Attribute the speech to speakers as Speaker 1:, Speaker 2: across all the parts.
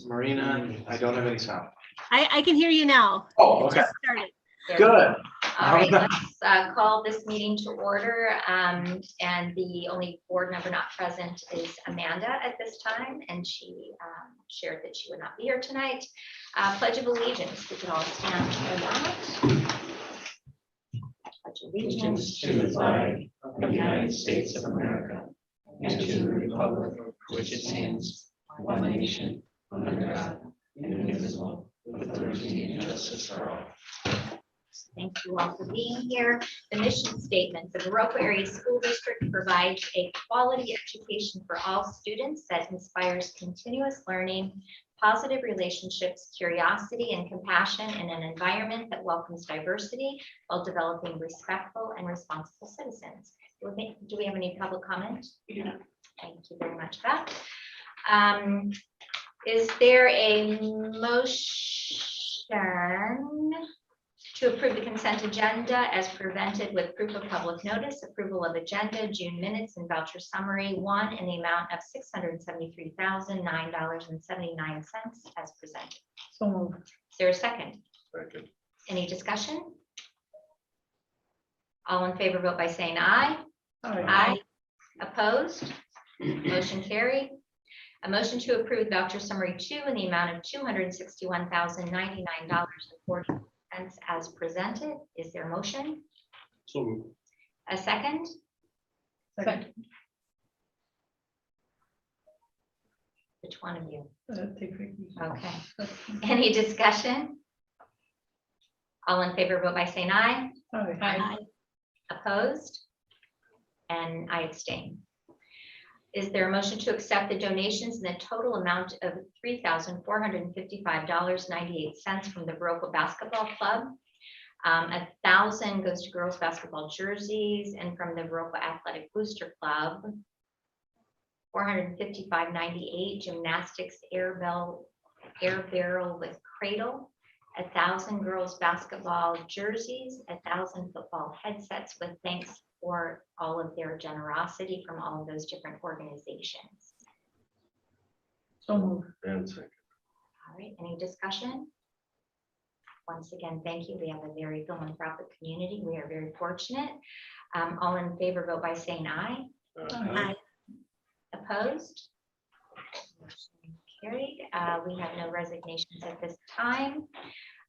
Speaker 1: Marina, I don't have any sound.
Speaker 2: I can hear you now.
Speaker 1: Oh,
Speaker 2: It
Speaker 1: okay,
Speaker 2: just started.
Speaker 1: good.
Speaker 3: All right, let's call this meeting to order. And the only board member not present is Amanda at this time, and she shared that she would not be here tonight. Pledge of Allegiance, we could all stand for that. Pledge of Allegiance
Speaker 4: To the flag of the United States of America and to the republic for which it stands, one nation, under God, indivisible, with liberty and justice for all.
Speaker 3: Thank you all for being here. The mission statement: the Viroqua Area School District provides a quality education for all students that inspires continuous learning, positive relationships, curiosity, and compassion in an environment that welcomes diversity while developing respectful and responsible citizens. Do we have any public comment?
Speaker 1: Yeah.
Speaker 3: Thank you very much, Beth. Is there a motion to approve the consent agenda as presented with proof of public notice, approval of agenda, June minutes, and voucher summary one in the amount of $673,009.79 as presented?
Speaker 2: So moved.
Speaker 3: Is there a second?
Speaker 1: Second.
Speaker 3: Any discussion? All in favor, vote by saying aye. Aye. Opposed? Motion carried. A motion to approve voucher summary 2 in the amount of $261,099.40 as presented. Is there a motion?
Speaker 1: So
Speaker 3: A second?
Speaker 2: Second.
Speaker 3: Which one of you?
Speaker 2: Take Vicky.
Speaker 3: Okay. Any discussion? All in favor, vote by saying aye.
Speaker 2: Aye.
Speaker 3: Opposed? And I abstain. Is there a motion to accept the donations in the total amount of $3,455.98 from the Viroqua Basketball Club? 1,000 goes to girls basketball jerseys, and from the Viroqua Athletic Booster Club, $455.98 gymnastics air barrel with cradle, 1,000 girls basketball jerseys, 1,000 football headsets, with thanks for all of their generosity from all of those different organizations.
Speaker 2: So moved.
Speaker 1: And second.
Speaker 3: All right, any discussion? Once again, thank you. We have a very philanthropic community. We are very fortunate. All in favor, vote by saying aye.
Speaker 2: Aye.
Speaker 3: Opposed? Motion carried. We have no resignations at this time.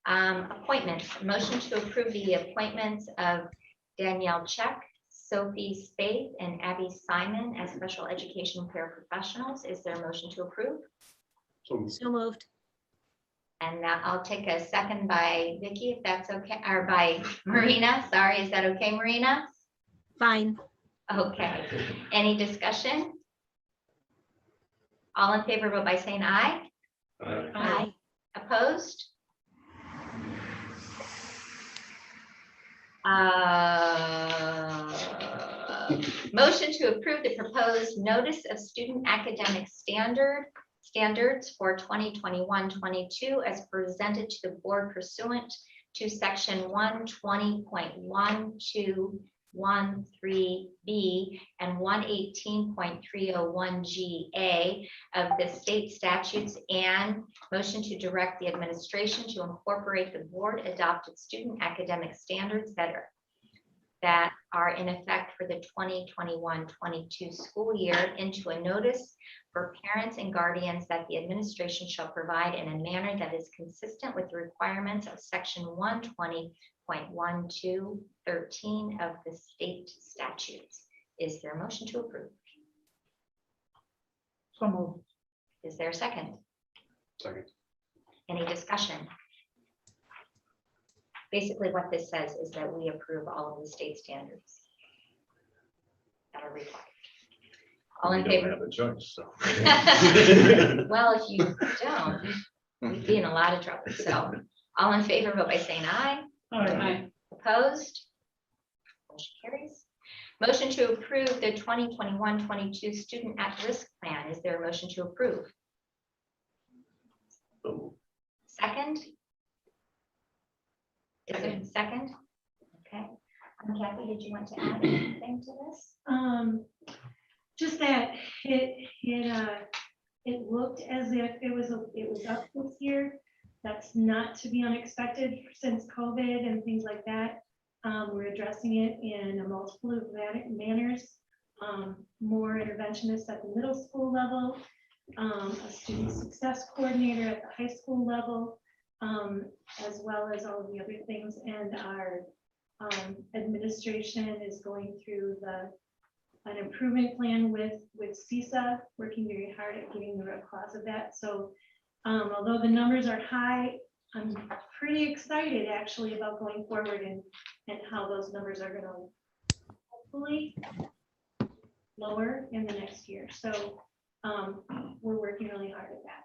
Speaker 3: Appointments. Motion to approve the appointments of Danielle Check, Sophie Spaeth, and Abby Simon as special education paraprofessionals. Is there a motion to approve?
Speaker 2: So moved.
Speaker 3: And I'll take a second by Vicky, if that's okay, or by Marina. Sorry, is that okay, Marina?
Speaker 2: Fine.
Speaker 3: Okay. Any discussion? All in favor, vote by saying aye.
Speaker 2: Aye.
Speaker 3: Opposed? Motion to approve the proposed notice of student academic standards for 2021-22 as presented to the board pursuant to section 120.1213B and 118.301GA of the state statutes, and motion to direct the administration to incorporate the board adopted student academic standards that are in effect for the 2021-22 school year into a notice for parents and guardians that the administration shall provide in a manner that is consistent with the requirements of section 120.1213 of the state statutes. Is there a motion to approve?
Speaker 2: So moved.
Speaker 3: Is there a second?
Speaker 1: Second.
Speaker 3: Any discussion? Basically, what this says is that we approve all of the state standards that are required. All in favor?
Speaker 1: Have a choice, so.
Speaker 3: Well, if you don't, we'd be in a lot of trouble. So all in favor, vote by saying aye.
Speaker 2: Aye.
Speaker 3: Opposed? Motion carries. Motion to approve the 2021-22 student at-risk plan. Is there a motion to approve? Second? Is there a second? Okay. Kathy, did you want to add anything to this?
Speaker 5: Just that it it looked as if it was up this year. That's not to be unexpected since COVID and things like that. We're addressing it in a multiple of manners. More interventionists at the middle school level, a student success coordinator at the high school level, as well as all of the other things. And our administration is going through an improvement plan with CISA, working very hard at getting the root cause of that. So although the numbers are high, I'm pretty excited actually about going forward and how those numbers are going to hopefully lower in the next year. So we're working really hard at that.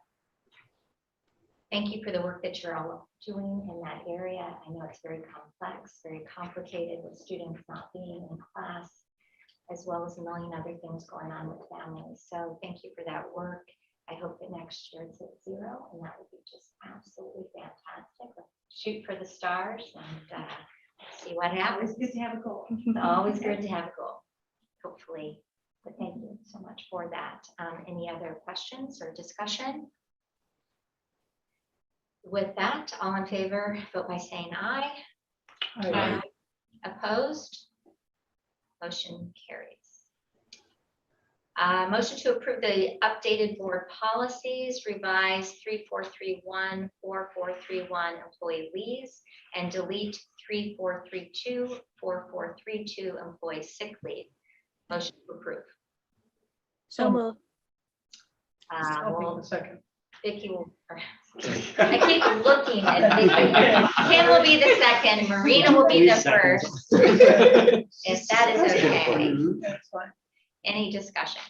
Speaker 3: Thank you for the work that you're all doing in that area. I know it's very complex, very complicated with students not being in class, as well as a million other things going on with families. So thank you for that work. I hope that next year it's at 0, and that would be just absolutely fantastic. Let's shoot for the stars and see what happens.
Speaker 5: It's good to have a goal.
Speaker 3: It's always good to have a goal, hopefully. But thank you so much for that. Any other questions or discussion? With that, all in favor, vote by saying aye.
Speaker 1: Aye.
Speaker 3: Opposed? Motion carries. Motion to approve the updated board policies, revised 3431, 4431 employee leaves, and delete 3432, 4432 employee sick leave. Motion to approve.
Speaker 2: So moved.
Speaker 3: Well,
Speaker 1: Second.
Speaker 3: Vicky will, I keep looking at Vicky. Kim will be the second, Marina will be the first. If that is okay.
Speaker 1: That's fine.
Speaker 3: Any discussion?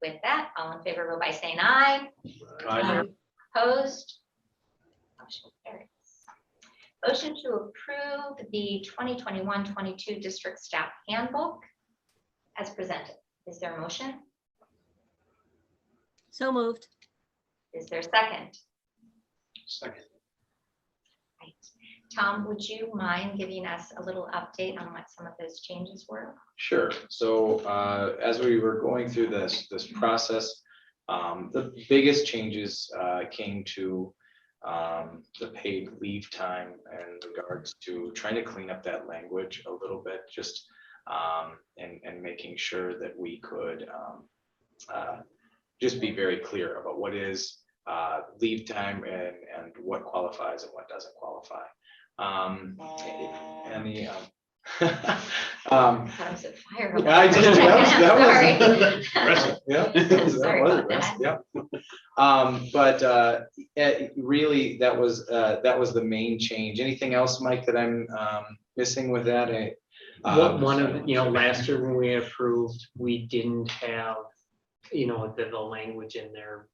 Speaker 3: With that, all in favor, vote by saying aye.
Speaker 1: Aye.
Speaker 3: Opposed? Motion carries. Motion to approve the 2021-22 district staff handbook as presented. Is there a motion?
Speaker 2: So moved.
Speaker 3: Is there a second?
Speaker 1: Second.
Speaker 3: Right. Tom, would you mind giving us a little update on what some of those changes were?
Speaker 6: Sure. So as we were going through this process, the biggest changes came to the paid leave time in regards to trying to clean up that language a little bit, just and making sure that we could just be very clear about what is leave time and what qualifies and what doesn't qualify. And the
Speaker 3: I was at fire.
Speaker 6: I just, that was
Speaker 3: Sorry.
Speaker 6: yeah,
Speaker 3: Sorry about that.
Speaker 6: yeah. But really, that was the main change. Anything else, Mike, that I'm missing with that?
Speaker 4: One of, last year when we approved, we didn't have, the language in there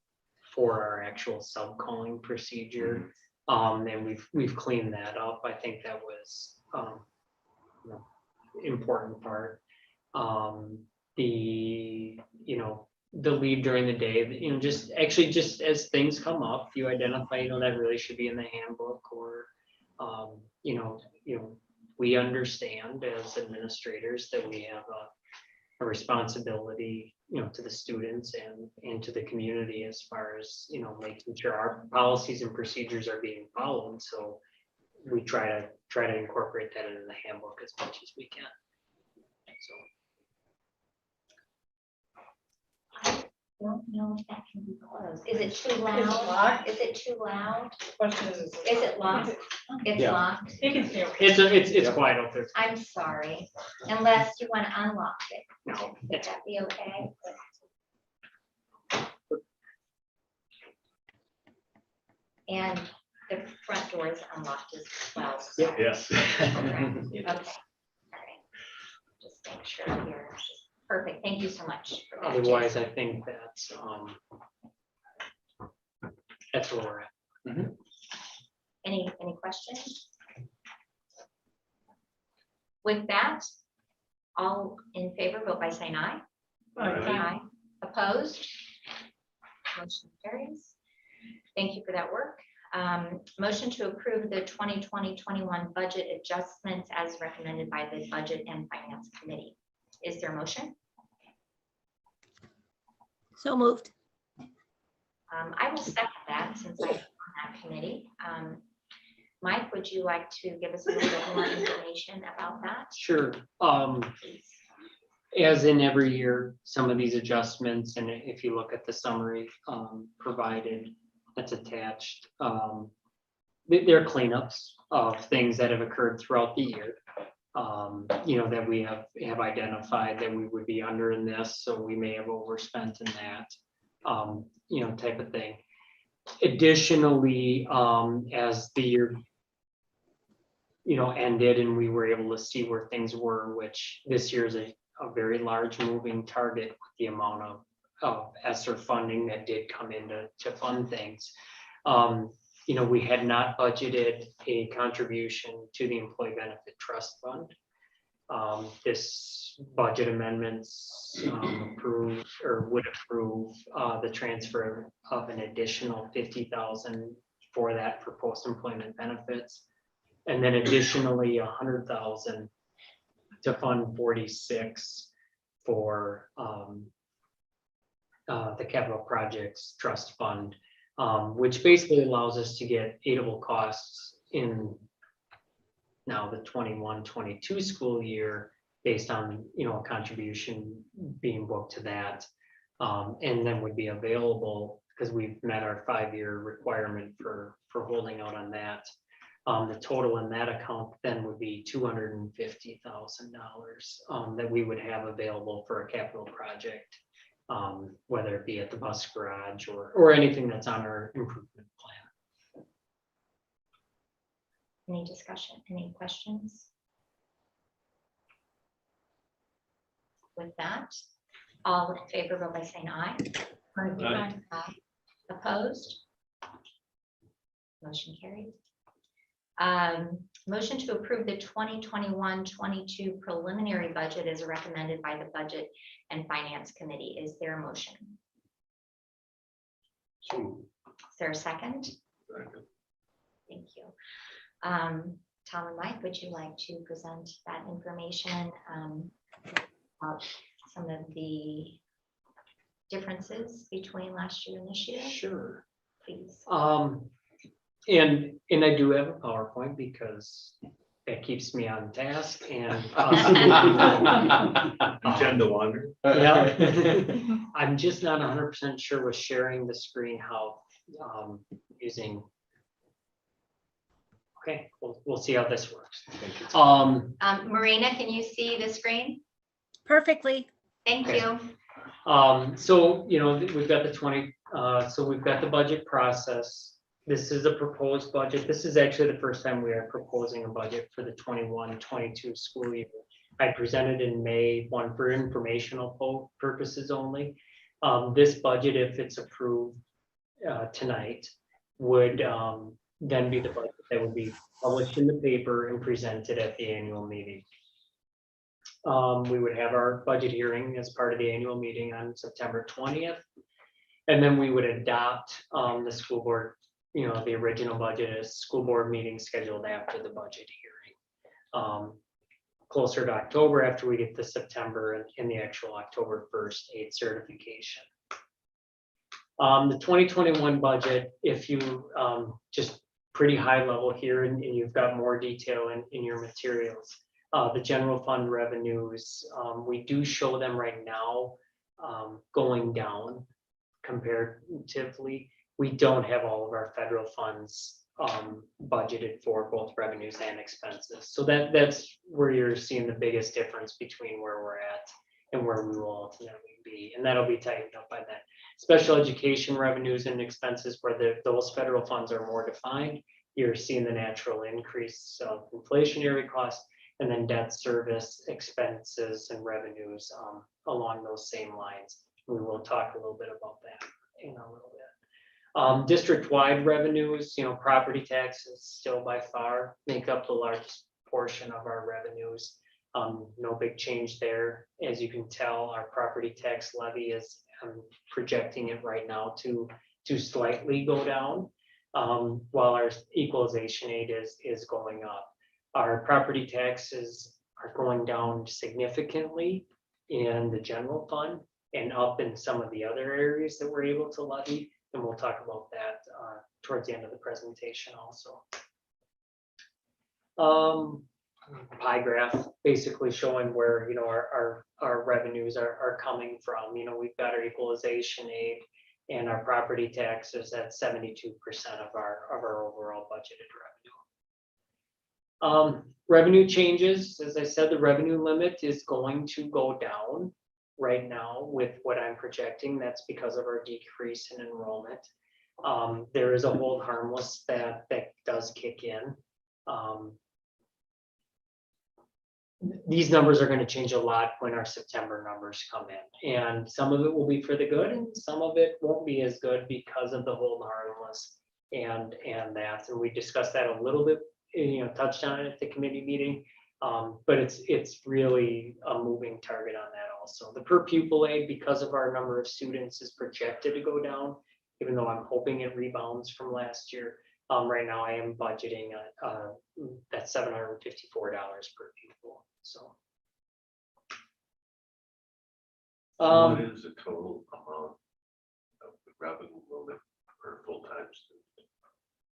Speaker 4: for our actual sub-calling procedure. And we've cleaned that up. I think that was important part. The leave during the day, just as things come up, you identify, that really should be in the handbook, or we understand as administrators that we have a responsibility, to the students and to the community as far as, making sure our policies and procedures are being followed. So we try to incorporate that into the handbook as much as we can. So.
Speaker 3: I don't know if that can be closed. Is it too loud? Is it too loud?
Speaker 7: Question is
Speaker 3: it locked? It's
Speaker 6: Yeah.
Speaker 3: locked.
Speaker 7: It can stay.
Speaker 4: It's quiet out there.
Speaker 3: I'm sorry, unless you want to unlock it.
Speaker 4: No,
Speaker 3: Would that be okay? And the front door is unlocked as well. so-
Speaker 1: Yes.
Speaker 3: Okay, all right. Just make sure here. Perfect, thank you so much. for that,
Speaker 4: otherwise,
Speaker 3: Jason.
Speaker 4: I think that's where we're at.
Speaker 3: Any questions? With that, all in favor, vote by saying aye. Aye. Opposed? Motion carries. Thank you for that work. Motion to approve the 2020-21 budget adjustments as recommended by the Budget and Finance Committee. Is there a motion?
Speaker 2: So moved.
Speaker 3: I will second that since I'm on that committee. Mike, would you like to give us a little bit more information about that?
Speaker 4: Sure.
Speaker 3: Please.
Speaker 4: As in every year, some of these adjustments, and if you look at the summary provided, that's attached. They're cleanups of things that have occurred throughout the year. That we have identified that we would be under in this, so we may have overspent in that, type of thing. Additionally, as the year ended and we were able to see where things were, which this year is a very large moving target with the amount of ESSER funding that did come in to fund things. We had not budgeted a contribution to the Employee Benefit Trust Fund. This budget amendments would approve the transfer of an additional $50,000 for that for post-employment benefits. And then additionally, $100,000 to fund 46 for the Capital Projects Trust Fund, which basically allows us to get aidable costs in now the 21-22 school year based on a contribution being booked to that, and then would be available because we've met our 5-year requirement for holding out on that. The total in that account then would be $250,000 that we would have available for a capital project, whether it be at the bus garage or anything that's on our improvement plan.
Speaker 3: Any discussion, any questions? With that, all in favor, vote by saying aye.
Speaker 1: Aye.
Speaker 3: Aye. Opposed? Motion carried. Motion to approve the 2021-22 preliminary budget as recommended by the Budget and Finance Committee. Is there a motion?
Speaker 1: So
Speaker 3: Is there a second?
Speaker 1: second.
Speaker 3: Thank you. Tom and Mike, would you like to present that information about some of the differences between last year and this year?
Speaker 4: Sure.
Speaker 3: Please.
Speaker 4: And I do have a PowerPoint because that keeps me on task and
Speaker 1: You tend to wander.
Speaker 4: yeah. I'm just not 100% sure with sharing the screen how using. Okay, we'll see how this works.
Speaker 3: Marina, can you see the screen?
Speaker 2: Perfectly.
Speaker 3: Thank
Speaker 4: Okay.
Speaker 3: you.
Speaker 4: So we've got we've got the budget process. This is a proposed budget. This is actually the first time we are proposing a budget for the 21-22 school year. I presented in May, one for informational purposes only. This budget, if it's approved tonight, would then be the budget that would be published in the paper and presented at the annual meeting. We would have our budget hearing as part of the annual meeting on September 20th. And then we would adopt the school board, the original budget as school board meeting scheduled after the budget hearing. Closer to October after we get the September and the actual October 1st aid certification. The 2021 budget, if you just pretty high level here, and you've got more detail in your materials. The general fund revenues, we do show them right now going down comparatively. We don't have all of our federal funds budgeted for both revenues and expenses. So that's where you're seeing the biggest difference between where we're at and where we will ultimately be. And that'll be tightened up by that. Special education revenues and expenses where those federal funds are more defined. You're seeing the natural increase of inflationary costs, and then debt service expenses and revenues along those same lines. We will talk a little bit about that in a little bit. District-wide revenues, property taxes still by far make up the largest portion of our revenues. No big change there. As you can tell, our property tax levy is projecting it right now to slightly go down, while our equalization aid is going up. Our property taxes are going down significantly in the general fund,
Speaker 7: and up in some of the other areas that we're able to levy. And we'll talk about that towards the end of the presentation also. Pie graph basically showing where, you know, our revenues are coming from. You know, we've got our equalization aid and our property taxes at 72% of our overall budgeted revenue. Revenue changes, as I said, the revenue limit is going to go down right now with what I'm projecting. That's because of our decrease in enrollment. There is a hold harmless that does kick in. These numbers are going to change a lot when our September numbers come in, and some of it will be for the good and some of it won't be as good because of the hold harmless and that. And we discussed that a little bit, you know, touched on it at the committee meeting. But it's really a moving target on that also. The per pupil aid, because of our number of students, is projected to go down, even though I'm hoping it rebounds from last year. Right now I am budgeting that $754 per pupil, so.
Speaker 1: What is the total amount of the revenue limit per full-time student?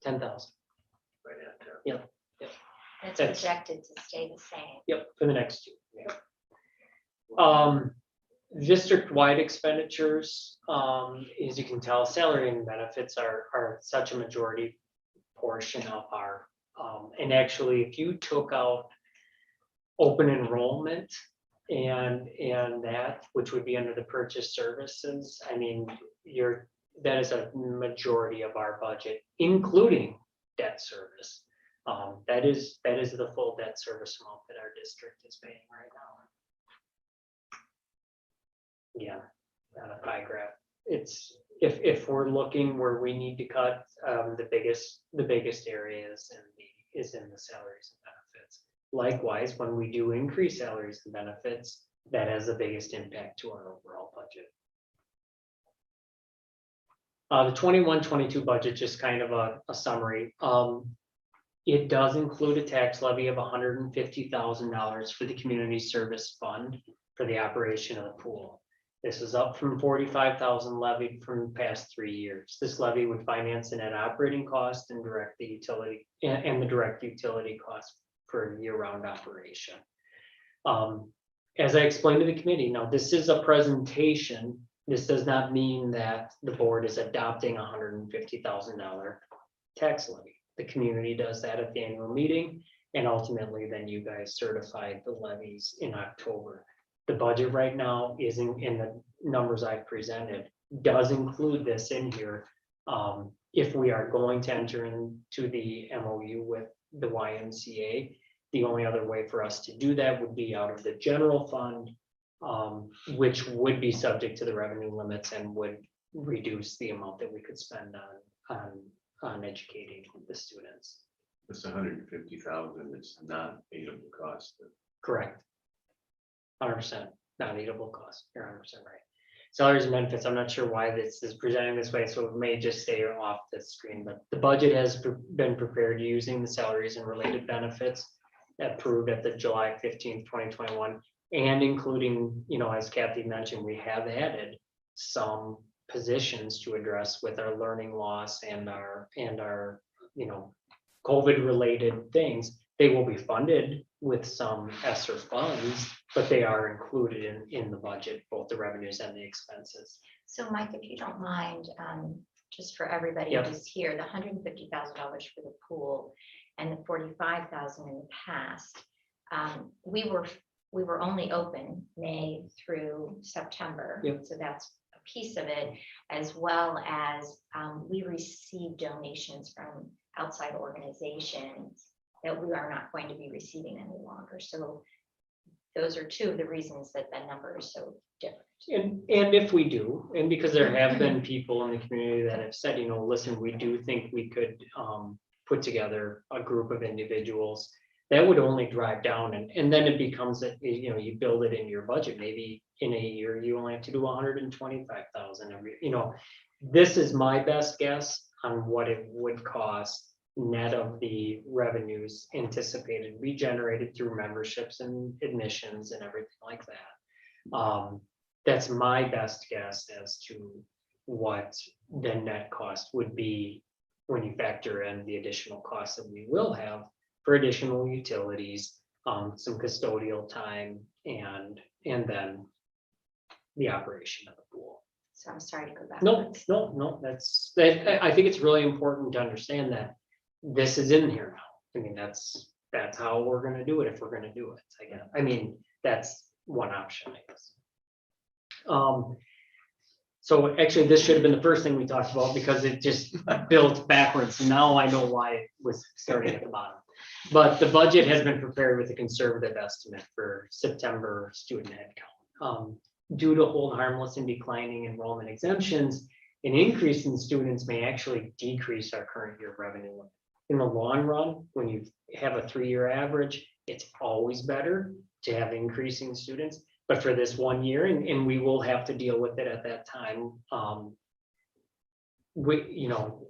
Speaker 7: 10,000.
Speaker 1: Right at that.
Speaker 7: Yep.
Speaker 3: It's
Speaker 7: That's-
Speaker 3: projected to stay the same.
Speaker 7: Yep, for the next year. Yeah. District-wide expenditures, as you can tell, salary and benefits are such a majority portion of our, and actually, if you took out open enrollment and that, which would be under the purchase services, I mean, that is a majority of our budget, including debt service. That is the full debt service amount that our district is paying right now. Yeah, on a pie graph. It's, if we're looking where we need to cut, the biggest area is in the salaries and benefits. Likewise, when we do increase salaries and benefits, that has the biggest impact to our overall budget. The 21-22 budget, just kind of a summary. It does include a tax levy of $150,000 for the community service fund for the operation of the pool. This is up from $45,000 levied from the past 3 years. This levy would finance the net operating cost and direct the utility and the direct utility cost for year-round operation. As I explained to the committee, now this is a presentation. This does not mean that the board is adopting $150,000 tax levy. The community does that at the annual meeting, and ultimately then you guys certified the levies in October. The budget right now isn't in the numbers I've presented, does include this in here. If we are going to enter into the MOU with the YMCA, the only other way for us to do that would be out of the general fund, which would be subject to the revenue limits and would reduce the amount that we could spend on educating the students.
Speaker 1: This 150,000 is not payable cost.
Speaker 7: Correct. 100%, not eatable cost. You're 100% right. Salaries and benefits, I'm not sure why this is presenting this way, so it may just stay off the screen, but the budget has been prepared using the salaries and related benefits approved at the July 15th, 2021, and including, you know, as Kathy mentioned, we have added some positions to address with our learning loss and our, you know, COVID related things. They will be funded with some ESSER funds, but they are included in the budget, both the revenues and the expenses.
Speaker 3: So Mike, if you don't mind, just for everybody
Speaker 7: Yep.
Speaker 3: who's here, the $150,000 for the pool and the $45,000 in the past, we were only open May through September.
Speaker 7: Yep.
Speaker 3: So that's a piece of it, as well as we received donations from outside organizations that we are not going to be receiving any longer. So those are two of the reasons that the number is so different.
Speaker 7: And if we do, and because there have been people in the community that have said, you know, listen, we do think we could put together a group of individuals that would only drive down, and then it becomes that, you know, you build it in your budget. Maybe in a year you only have to do 125,000 every, you know. This is my best guess on what it would cost net of the revenues anticipated be generated through memberships and admissions and everything like that. that's my best guess as to what the net cost would be when you factor in the additional costs that we will have for additional utilities, some custodial time, and then the operation of the pool.
Speaker 3: So I'm sorry to go back.
Speaker 7: No, I think it's really important to understand that this is in here now. I mean, that's how we're gonna do it if we're gonna do it. I mean, that's one option, I guess. So actually, this should have been the first thing we talked about because it just built backwards. Now I know why it was starting at the bottom. But the budget has been prepared with a conservative estimate for September student headcount. Due to hold harmless and declining enrollment exemptions, an increase in students may actually decrease our current year revenue. In the long run, when you have a 3-year average, it's always better to have increasing students. But for this 1 year, and we will have to deal with it at that time,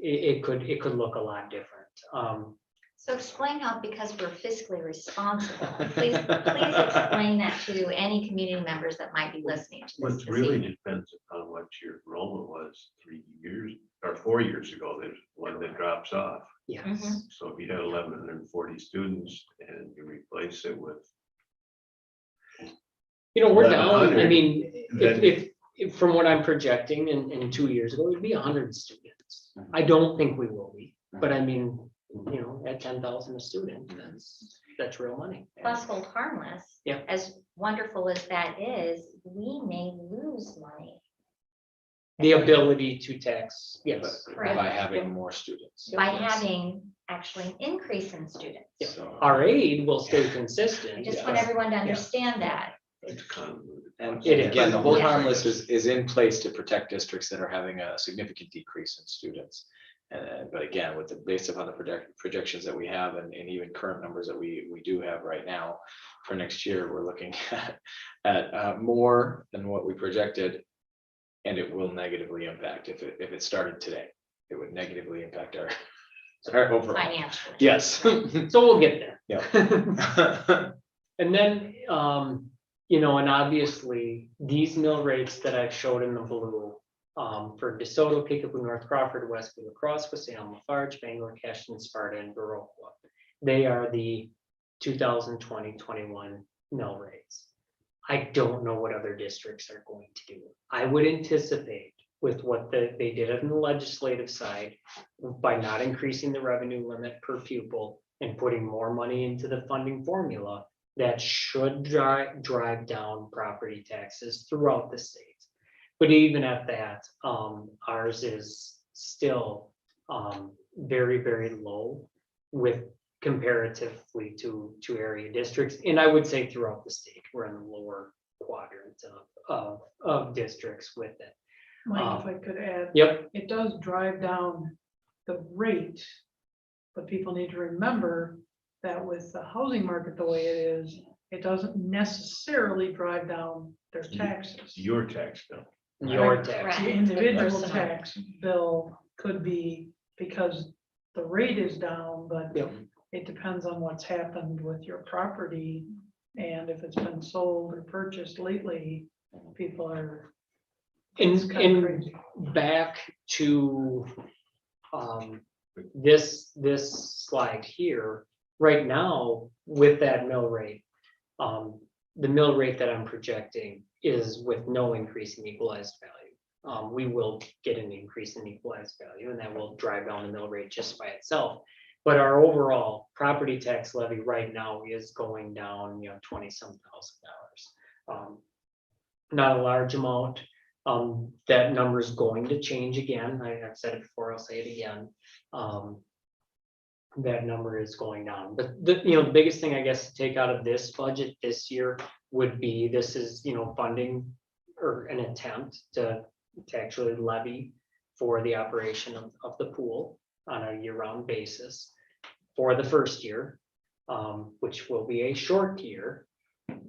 Speaker 7: it could look a lot different.
Speaker 3: So explain how, because we're fiscally responsible, please explain that to any community members that might be listening to this.
Speaker 1: What really depends upon what your enrollment was 3 years or 4 years ago, there's one that drops off.
Speaker 7: Yes.
Speaker 3: Mhm.
Speaker 1: So if you had 1,140 students and you replace it with,
Speaker 7: We're down, I
Speaker 1: 1,100,
Speaker 7: mean,
Speaker 1: then-
Speaker 7: if from what I'm projecting in 2 years ago, it'd be 100 students. I don't think we will be, but I mean, at 10,000 a student, that's real money.
Speaker 3: Plus hold harmless.
Speaker 7: Yeah.
Speaker 3: As wonderful as that is, we may lose money
Speaker 7: The ability to tax, yes.
Speaker 3: Correct.
Speaker 6: By having more students.
Speaker 3: by
Speaker 7: Yes.
Speaker 3: having actually an increase in students.
Speaker 7: Yeah.
Speaker 6: So-
Speaker 7: Our aid will stay
Speaker 3: I
Speaker 7: consistent.
Speaker 3: just want everyone to understand that.
Speaker 1: it's convoluted.
Speaker 6: And
Speaker 7: It is.
Speaker 6: again, the hold
Speaker 3: Yeah.
Speaker 6: harmless is in place to protect districts that are having a significant decrease in students. But again, based upon the projections that we have and even current numbers that we do have right now for next year, we're looking at more than what we projected. And it will negatively impact if it started today, it would negatively impact our overall.
Speaker 3: Financially.
Speaker 6: Yes.
Speaker 7: So we'll get there.
Speaker 6: Yeah.
Speaker 7: And then, and obviously, these mill rates that I've showed in the blue, for DeSoto, Kickapoo, North Crawford, Westwood, La Crosse, Salem, Lafarge, Bangor, Cashton, Sparta, and Viroqua. They are the 2020-21 mill rates. I don't know what other districts are going to do. I would anticipate with what they did on the legislative side, by not increasing the revenue limit per pupil and putting more money into the funding formula, that should drive down property taxes throughout the state. But even at that, ours is still very, very low with comparatively to area districts. And I would say throughout the state, we're in the lower quadrant of districts with it.
Speaker 8: Mike, if I could add,
Speaker 7: Yep,
Speaker 8: it does drive down the rate, but people need to remember that with the housing market the way it is, it doesn't necessarily drive down their taxes.
Speaker 1: Your tax bill.
Speaker 7: your
Speaker 8: Right.
Speaker 7: tax.
Speaker 3: Correct.
Speaker 8: The individual
Speaker 3: Personal.
Speaker 8: tax bill could be because the rate is down, but
Speaker 7: Yep.
Speaker 8: it depends on what's happened with your property. And if it's been sold or purchased lately, people are. It's kind of
Speaker 7: And
Speaker 8: crazy.
Speaker 7: back to this slide here, right now, with that mill rate, the mill rate that I'm projecting is with no increase in equalized value. We will get an increase in equalized value, and that will drive down the mill rate just by itself. But our overall property tax levy right now is going down, $20-some thousand. Not a large amount. That number is going to change again. I've said it before, I'll say it again. That number is going down, but the biggest thing I guess to take out of this budget this year would be, this is, funding or an attempt to actually levy for the operation of the pool on a year-round basis for the first year, which will be a short year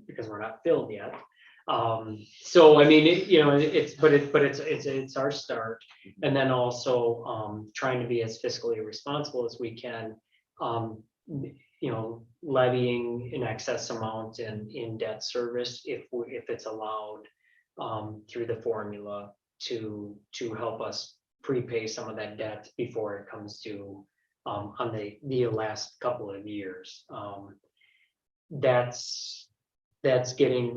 Speaker 7: because we're not filled yet. So I mean, it's our start. And then also trying to be as fiscally responsible as we can, levying an excess amount in debt service if it's allowed, through the formula to help us prepay some of that debt before it comes due on the last couple of years. We're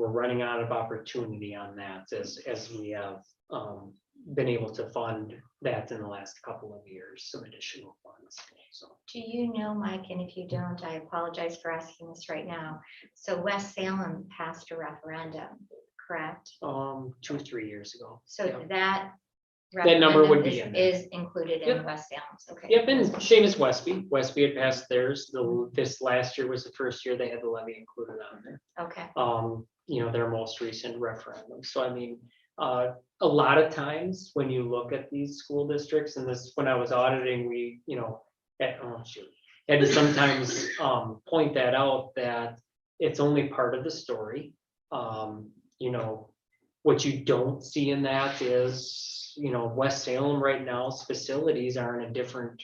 Speaker 7: running out of opportunity on that as we have been able to fund that in the last couple of years, some additional funds. So
Speaker 3: Do you know, Mike, and if you don't, I apologize for asking this right now. So West Salem passed a referendum, correct?
Speaker 7: 2 or 3 years ago.
Speaker 3: So
Speaker 7: Yeah.
Speaker 3: that
Speaker 7: number would
Speaker 3: referendum
Speaker 7: be in there.
Speaker 3: is included in
Speaker 7: Yep.
Speaker 3: West Salem's, okay?
Speaker 7: Yep, and same as Westby. Westby had passed theirs. This last year was the first year they had the levy included on there.
Speaker 3: Okay,
Speaker 7: Their most recent referendum. So I mean, a lot of times when you look at these school districts, and this, when I was auditing, we, had to sometimes point that out, that it's only part of the story. What you don't see in that is, West Salem right now's facilities are in a different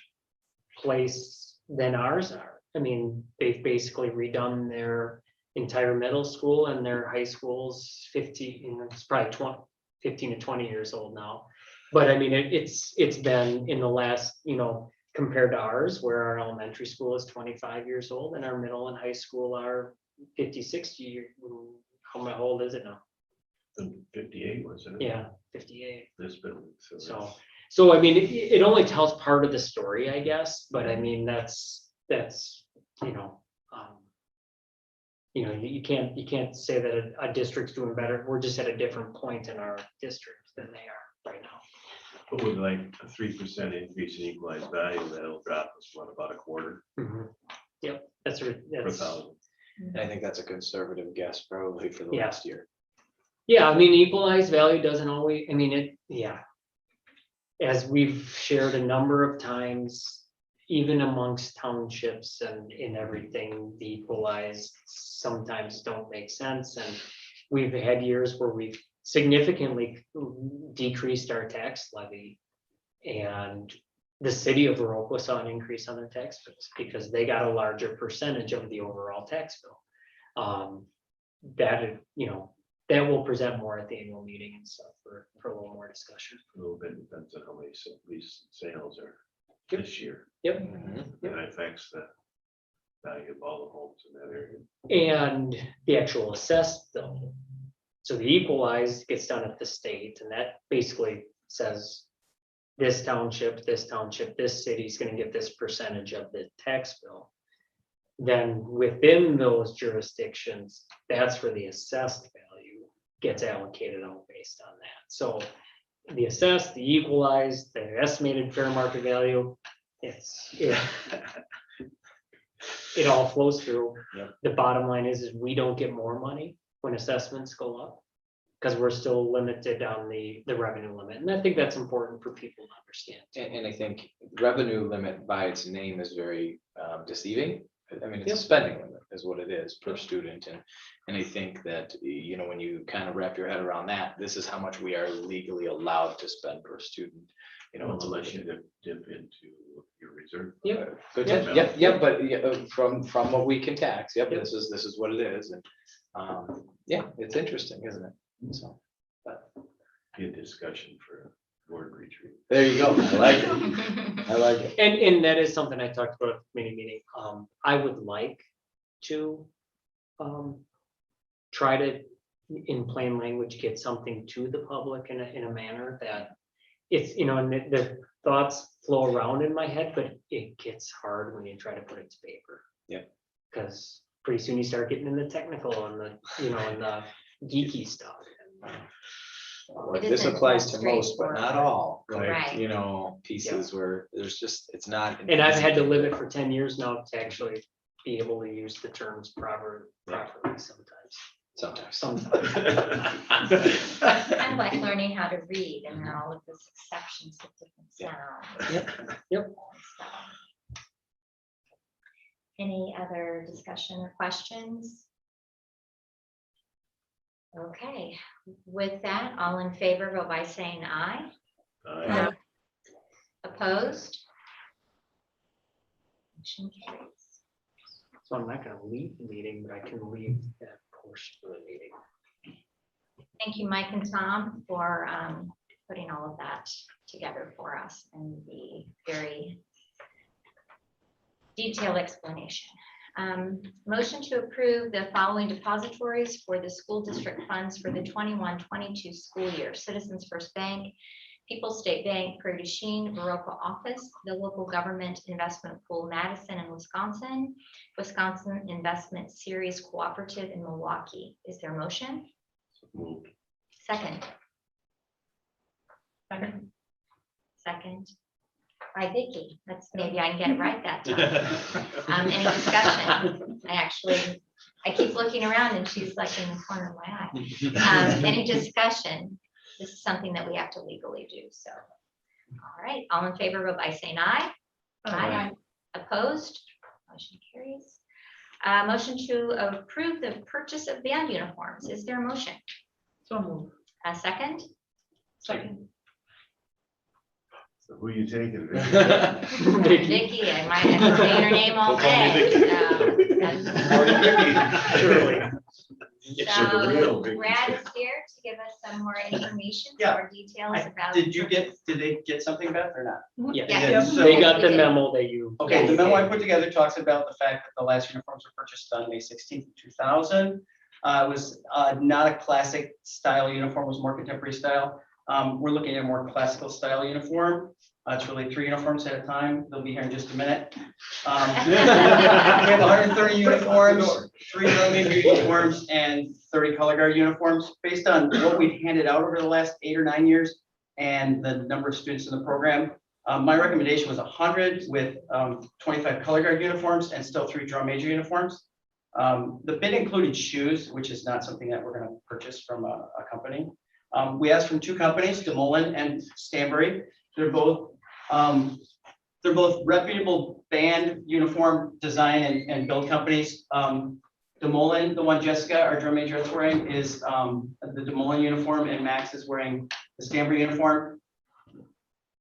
Speaker 7: place than ours are. I mean, they've basically redone their entire middle school, and their high school's 50, it's probably 15 to 20 years old now. But I mean, it's been in the last, compared to ours, where our elementary school is 25 years old and our middle and high school are 50, 60. How old is it now?
Speaker 1: 58, wasn't it?
Speaker 7: Yeah, 58.
Speaker 1: This building.
Speaker 7: So I mean, it only tells part of the story, I guess, but I mean, you can't say that a district's doing better. We're just at a different point in our district than they are right now.
Speaker 1: But with like a 3% increase in equalized value, that'll drop us, what, about a quarter
Speaker 7: Mhm. Yep, that's
Speaker 1: per thousand?
Speaker 6: And I think that's a conservative guess probably for the
Speaker 7: Yeah.
Speaker 6: last year.
Speaker 7: Yeah, I mean, equalized value doesn't always, as we've shared a number of times, even amongst townships and in everything, the equalized sometimes don't make sense. And we've had years where we've significantly decreased our tax levy. And the city of Viroqua saw an increase on their tax bills because they got a larger percentage of the overall tax bill. That will present more at the annual meeting and stuff for a little more discussion.
Speaker 1: A little bit depends on how many lease sales are
Speaker 7: Yep.
Speaker 1: this year.
Speaker 7: Yep.
Speaker 1: And that affects the value of all the homes in that area.
Speaker 7: And the actual assessed bill. So the equalized gets done at the state, and that basically says this township, this city is gonna get this percentage of the tax bill. Then within those jurisdictions, that's where the assessed value gets allocated out based on that. So the assessed, the equalized, the estimated fair market value, it all flows through.
Speaker 6: Yep.
Speaker 7: The bottom line is we don't get more money when assessments go up, because we're still limited on the revenue limit. And I think that's important for people to understand.
Speaker 6: And I think revenue limit by its name is very deceiving. I mean, it's
Speaker 7: Yep.
Speaker 6: a spending limit is what it is per student. And I think that, when you kind of wrap your head around that, this is how much we are legally allowed to spend per student.
Speaker 1: Unless you dip into your reserve.
Speaker 7: Yep.
Speaker 6: Good,
Speaker 1: Yep.
Speaker 6: yep, but from what we can tax, yep,
Speaker 7: Yep.
Speaker 6: this is what it is. And it's interesting, isn't it? So, but
Speaker 1: Be a discussion for a board retreat.
Speaker 6: there you go. I like it. I like it.
Speaker 7: And that is something I talked about at the committee meeting. I would like to try to, in plain language, get something to the public in a manner that it's, and the thoughts flow around in my head, but it gets hard when you try to put it to paper.
Speaker 6: Yeah.
Speaker 7: Because pretty soon you start getting in the technical and the geeky stuff.
Speaker 6: Like,
Speaker 3: It
Speaker 6: this
Speaker 3: isn't
Speaker 6: applies
Speaker 3: that
Speaker 6: to most, but not
Speaker 3: straightforward.
Speaker 6: all, like,
Speaker 3: Right.
Speaker 6: pieces where there's just, it's not.
Speaker 7: And I've had to live it for 10 years now to actually be able to use the terms properly sometimes.
Speaker 6: Sometimes.
Speaker 3: Kind of like learning how to read and all of those exceptions with different sounds.
Speaker 7: Yep.
Speaker 3: So. Any other discussion or questions? Okay, with that, all in favor, vote by saying aye.
Speaker 1: Aye.
Speaker 3: Opposed? Motion carries.
Speaker 7: So I'm not gonna leave the meeting, but I can leave that portion of the meeting.
Speaker 3: Thank you, Mike and Tom, for putting all of that together for us and the very detailed explanation. Motion to approve the following depositories for the school district funds for the 21-22 school year. Citizens First Bank, People's State Bank, Prairie du Chien, Viroqua office, the local government investment pool, Madison and Wisconsin, Wisconsin Investment Series Cooperative in Milwaukee. Is there a motion?
Speaker 1: Moved.
Speaker 3: Second.
Speaker 8: Second.
Speaker 3: Second. By Vicky. That's, maybe I can get it right that time. Any discussion? I keep looking around and she's like in the corner of my eye. Any discussion? This is something that we have to legally do, so. All right, all in favor, vote by saying aye. Aye. Opposed? Motion carries. Motion to approve the purchase of band uniforms. Is there a motion?
Speaker 8: So moved.
Speaker 3: A second?
Speaker 8: Second.
Speaker 1: So who you taking? Vicky?
Speaker 3: Vicky, I might have to say her name all
Speaker 1: Don't call me
Speaker 3: day.
Speaker 1: Vicky.
Speaker 3: So
Speaker 1: The real Vicky.
Speaker 3: Brad is here to give us some more information,
Speaker 9: Yeah.
Speaker 3: more details about.
Speaker 9: Did they get something, Beth, or not?
Speaker 7: Yes,
Speaker 3: Yes.
Speaker 9: So-
Speaker 7: they got the memo that you.
Speaker 9: Okay, the memo I put together talks about the fact that the last uniforms were purchased on May 16th, 2000. It was not a classic style uniform, it was more contemporary style. We're looking at a more classical style uniform. It's really 3 uniforms at a time. They'll be here in just a minute. We have 130 uniforms, 3 drum major uniforms, and 30 color guard uniforms. Based on what we've handed out over the last 8 or 9 years and the number of students in the program, my recommendation was 100 with 25 color guard uniforms and still 3 drum major uniforms. The bid included shoes, which is not something that we're going to purchase from a company. We asked from 2 companies, DeMolin and Stanbury. They're both reputable band uniform design and build companies. DeMolin, the one Jessica, our drum major, is wearing is the DeMolin uniform, and Max is wearing the Stanbury uniform.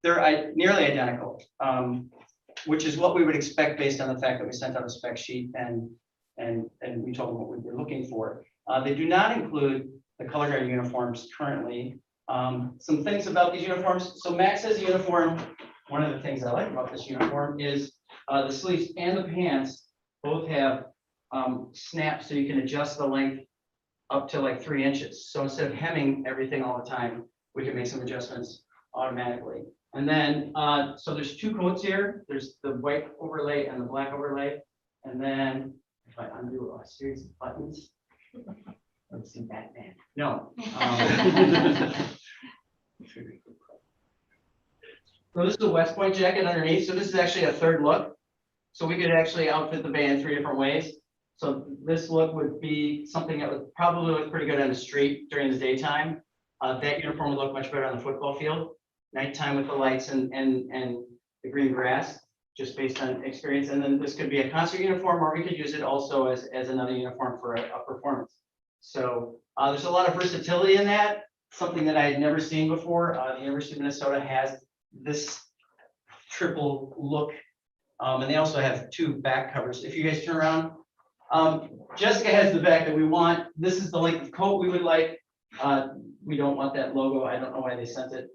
Speaker 9: They're nearly identical, which is what we would expect based on the fact that we sent out a spec sheet and we told them what we were looking for. They do not include the color guard uniforms currently. Some things about these uniforms. So Max's uniform, one of the things I like about this uniform is the sleeves and the pants both have snaps, so you can adjust the length up to like 3 inches. So instead of hemming everything all the time, we can make some adjustments automatically. And then, so there's 2 coats here. There's the white overlay and the black overlay. And then if I undo a series of buttons, let's see Batman. No. So this is a West Point jacket underneath. So this is actually a 3rd look. So we could actually outfit the band 3 different ways. So this look would be something that would probably look pretty good on the street during the daytime. That uniform would look much better on the football field. Nighttime with the lights and the green grass, just based on experience. And then this could be a concert uniform, or we could use it also as another uniform for a performance. So there's a lot of versatility in that, something that I had never seen before. The University of Minnesota has this triple look, and they also have 2 back covers. If you guys turn around, Jessica has the back that we want. This is the length of coat we would like. We don't want that logo. I don't know why they sent it,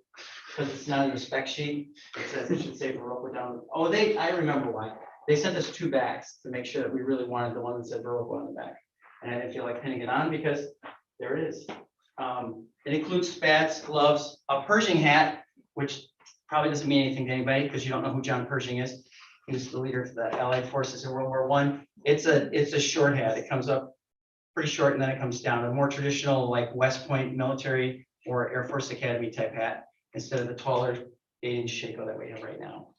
Speaker 9: because it's not in the spec sheet. It says it should say Viroqua down. Oh, I remember why. They sent us 2 backs to make sure that we really wanted the one that said Viroqua on the back. And I didn't feel like pinning it on because there it is. It includes spats, gloves, a Pershing hat, which probably doesn't mean anything to anybody because you don't know who John Pershing is. He was the leader of the Allied forces in World War I. It's a short hat. It comes up pretty short and then it comes down. A more traditional like West Point military or Air Force Academy type hat instead of the taller 8-inch Shako that we have right now.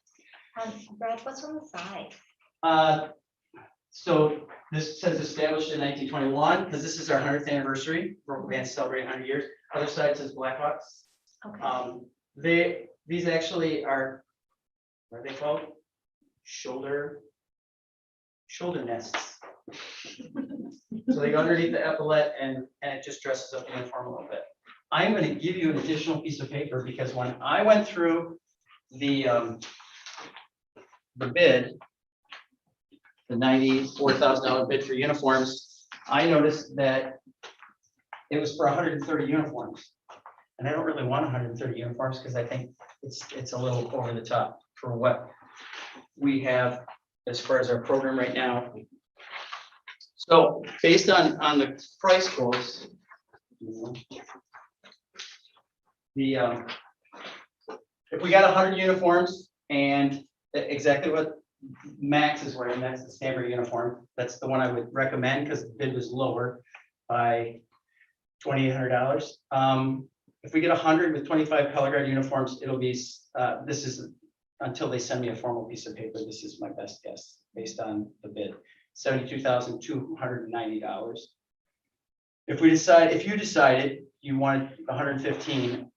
Speaker 3: Brad, what's on the side?
Speaker 9: So this says established in 1921, because this is our 100th anniversary. We're celebrating 100 years. Other side says Blackhawks.
Speaker 3: Okay.
Speaker 9: These actually are, what are they called? Shoulder nests. So they go underneath the epaulette and it just dresses up the uniform a little bit. I'm going to give you an additional piece of paper because when I went through the bid, the $94,000 bid for uniforms, I noticed that it was for 130 uniforms. And I don't really want 130 uniforms because I think it's a little over the top for what we have as far as our program right now. So based on the price quotes, the if we got 100 uniforms and exactly what Max is wearing, that's the standard uniform. That's the one I would recommend because the bid was lower by $2,800. If we get 100 with 25 color guard uniforms, it'll be, this is until they send me a formal piece of paper, this is my best guess based on the bid, $72,290. If you decided you wanted 115,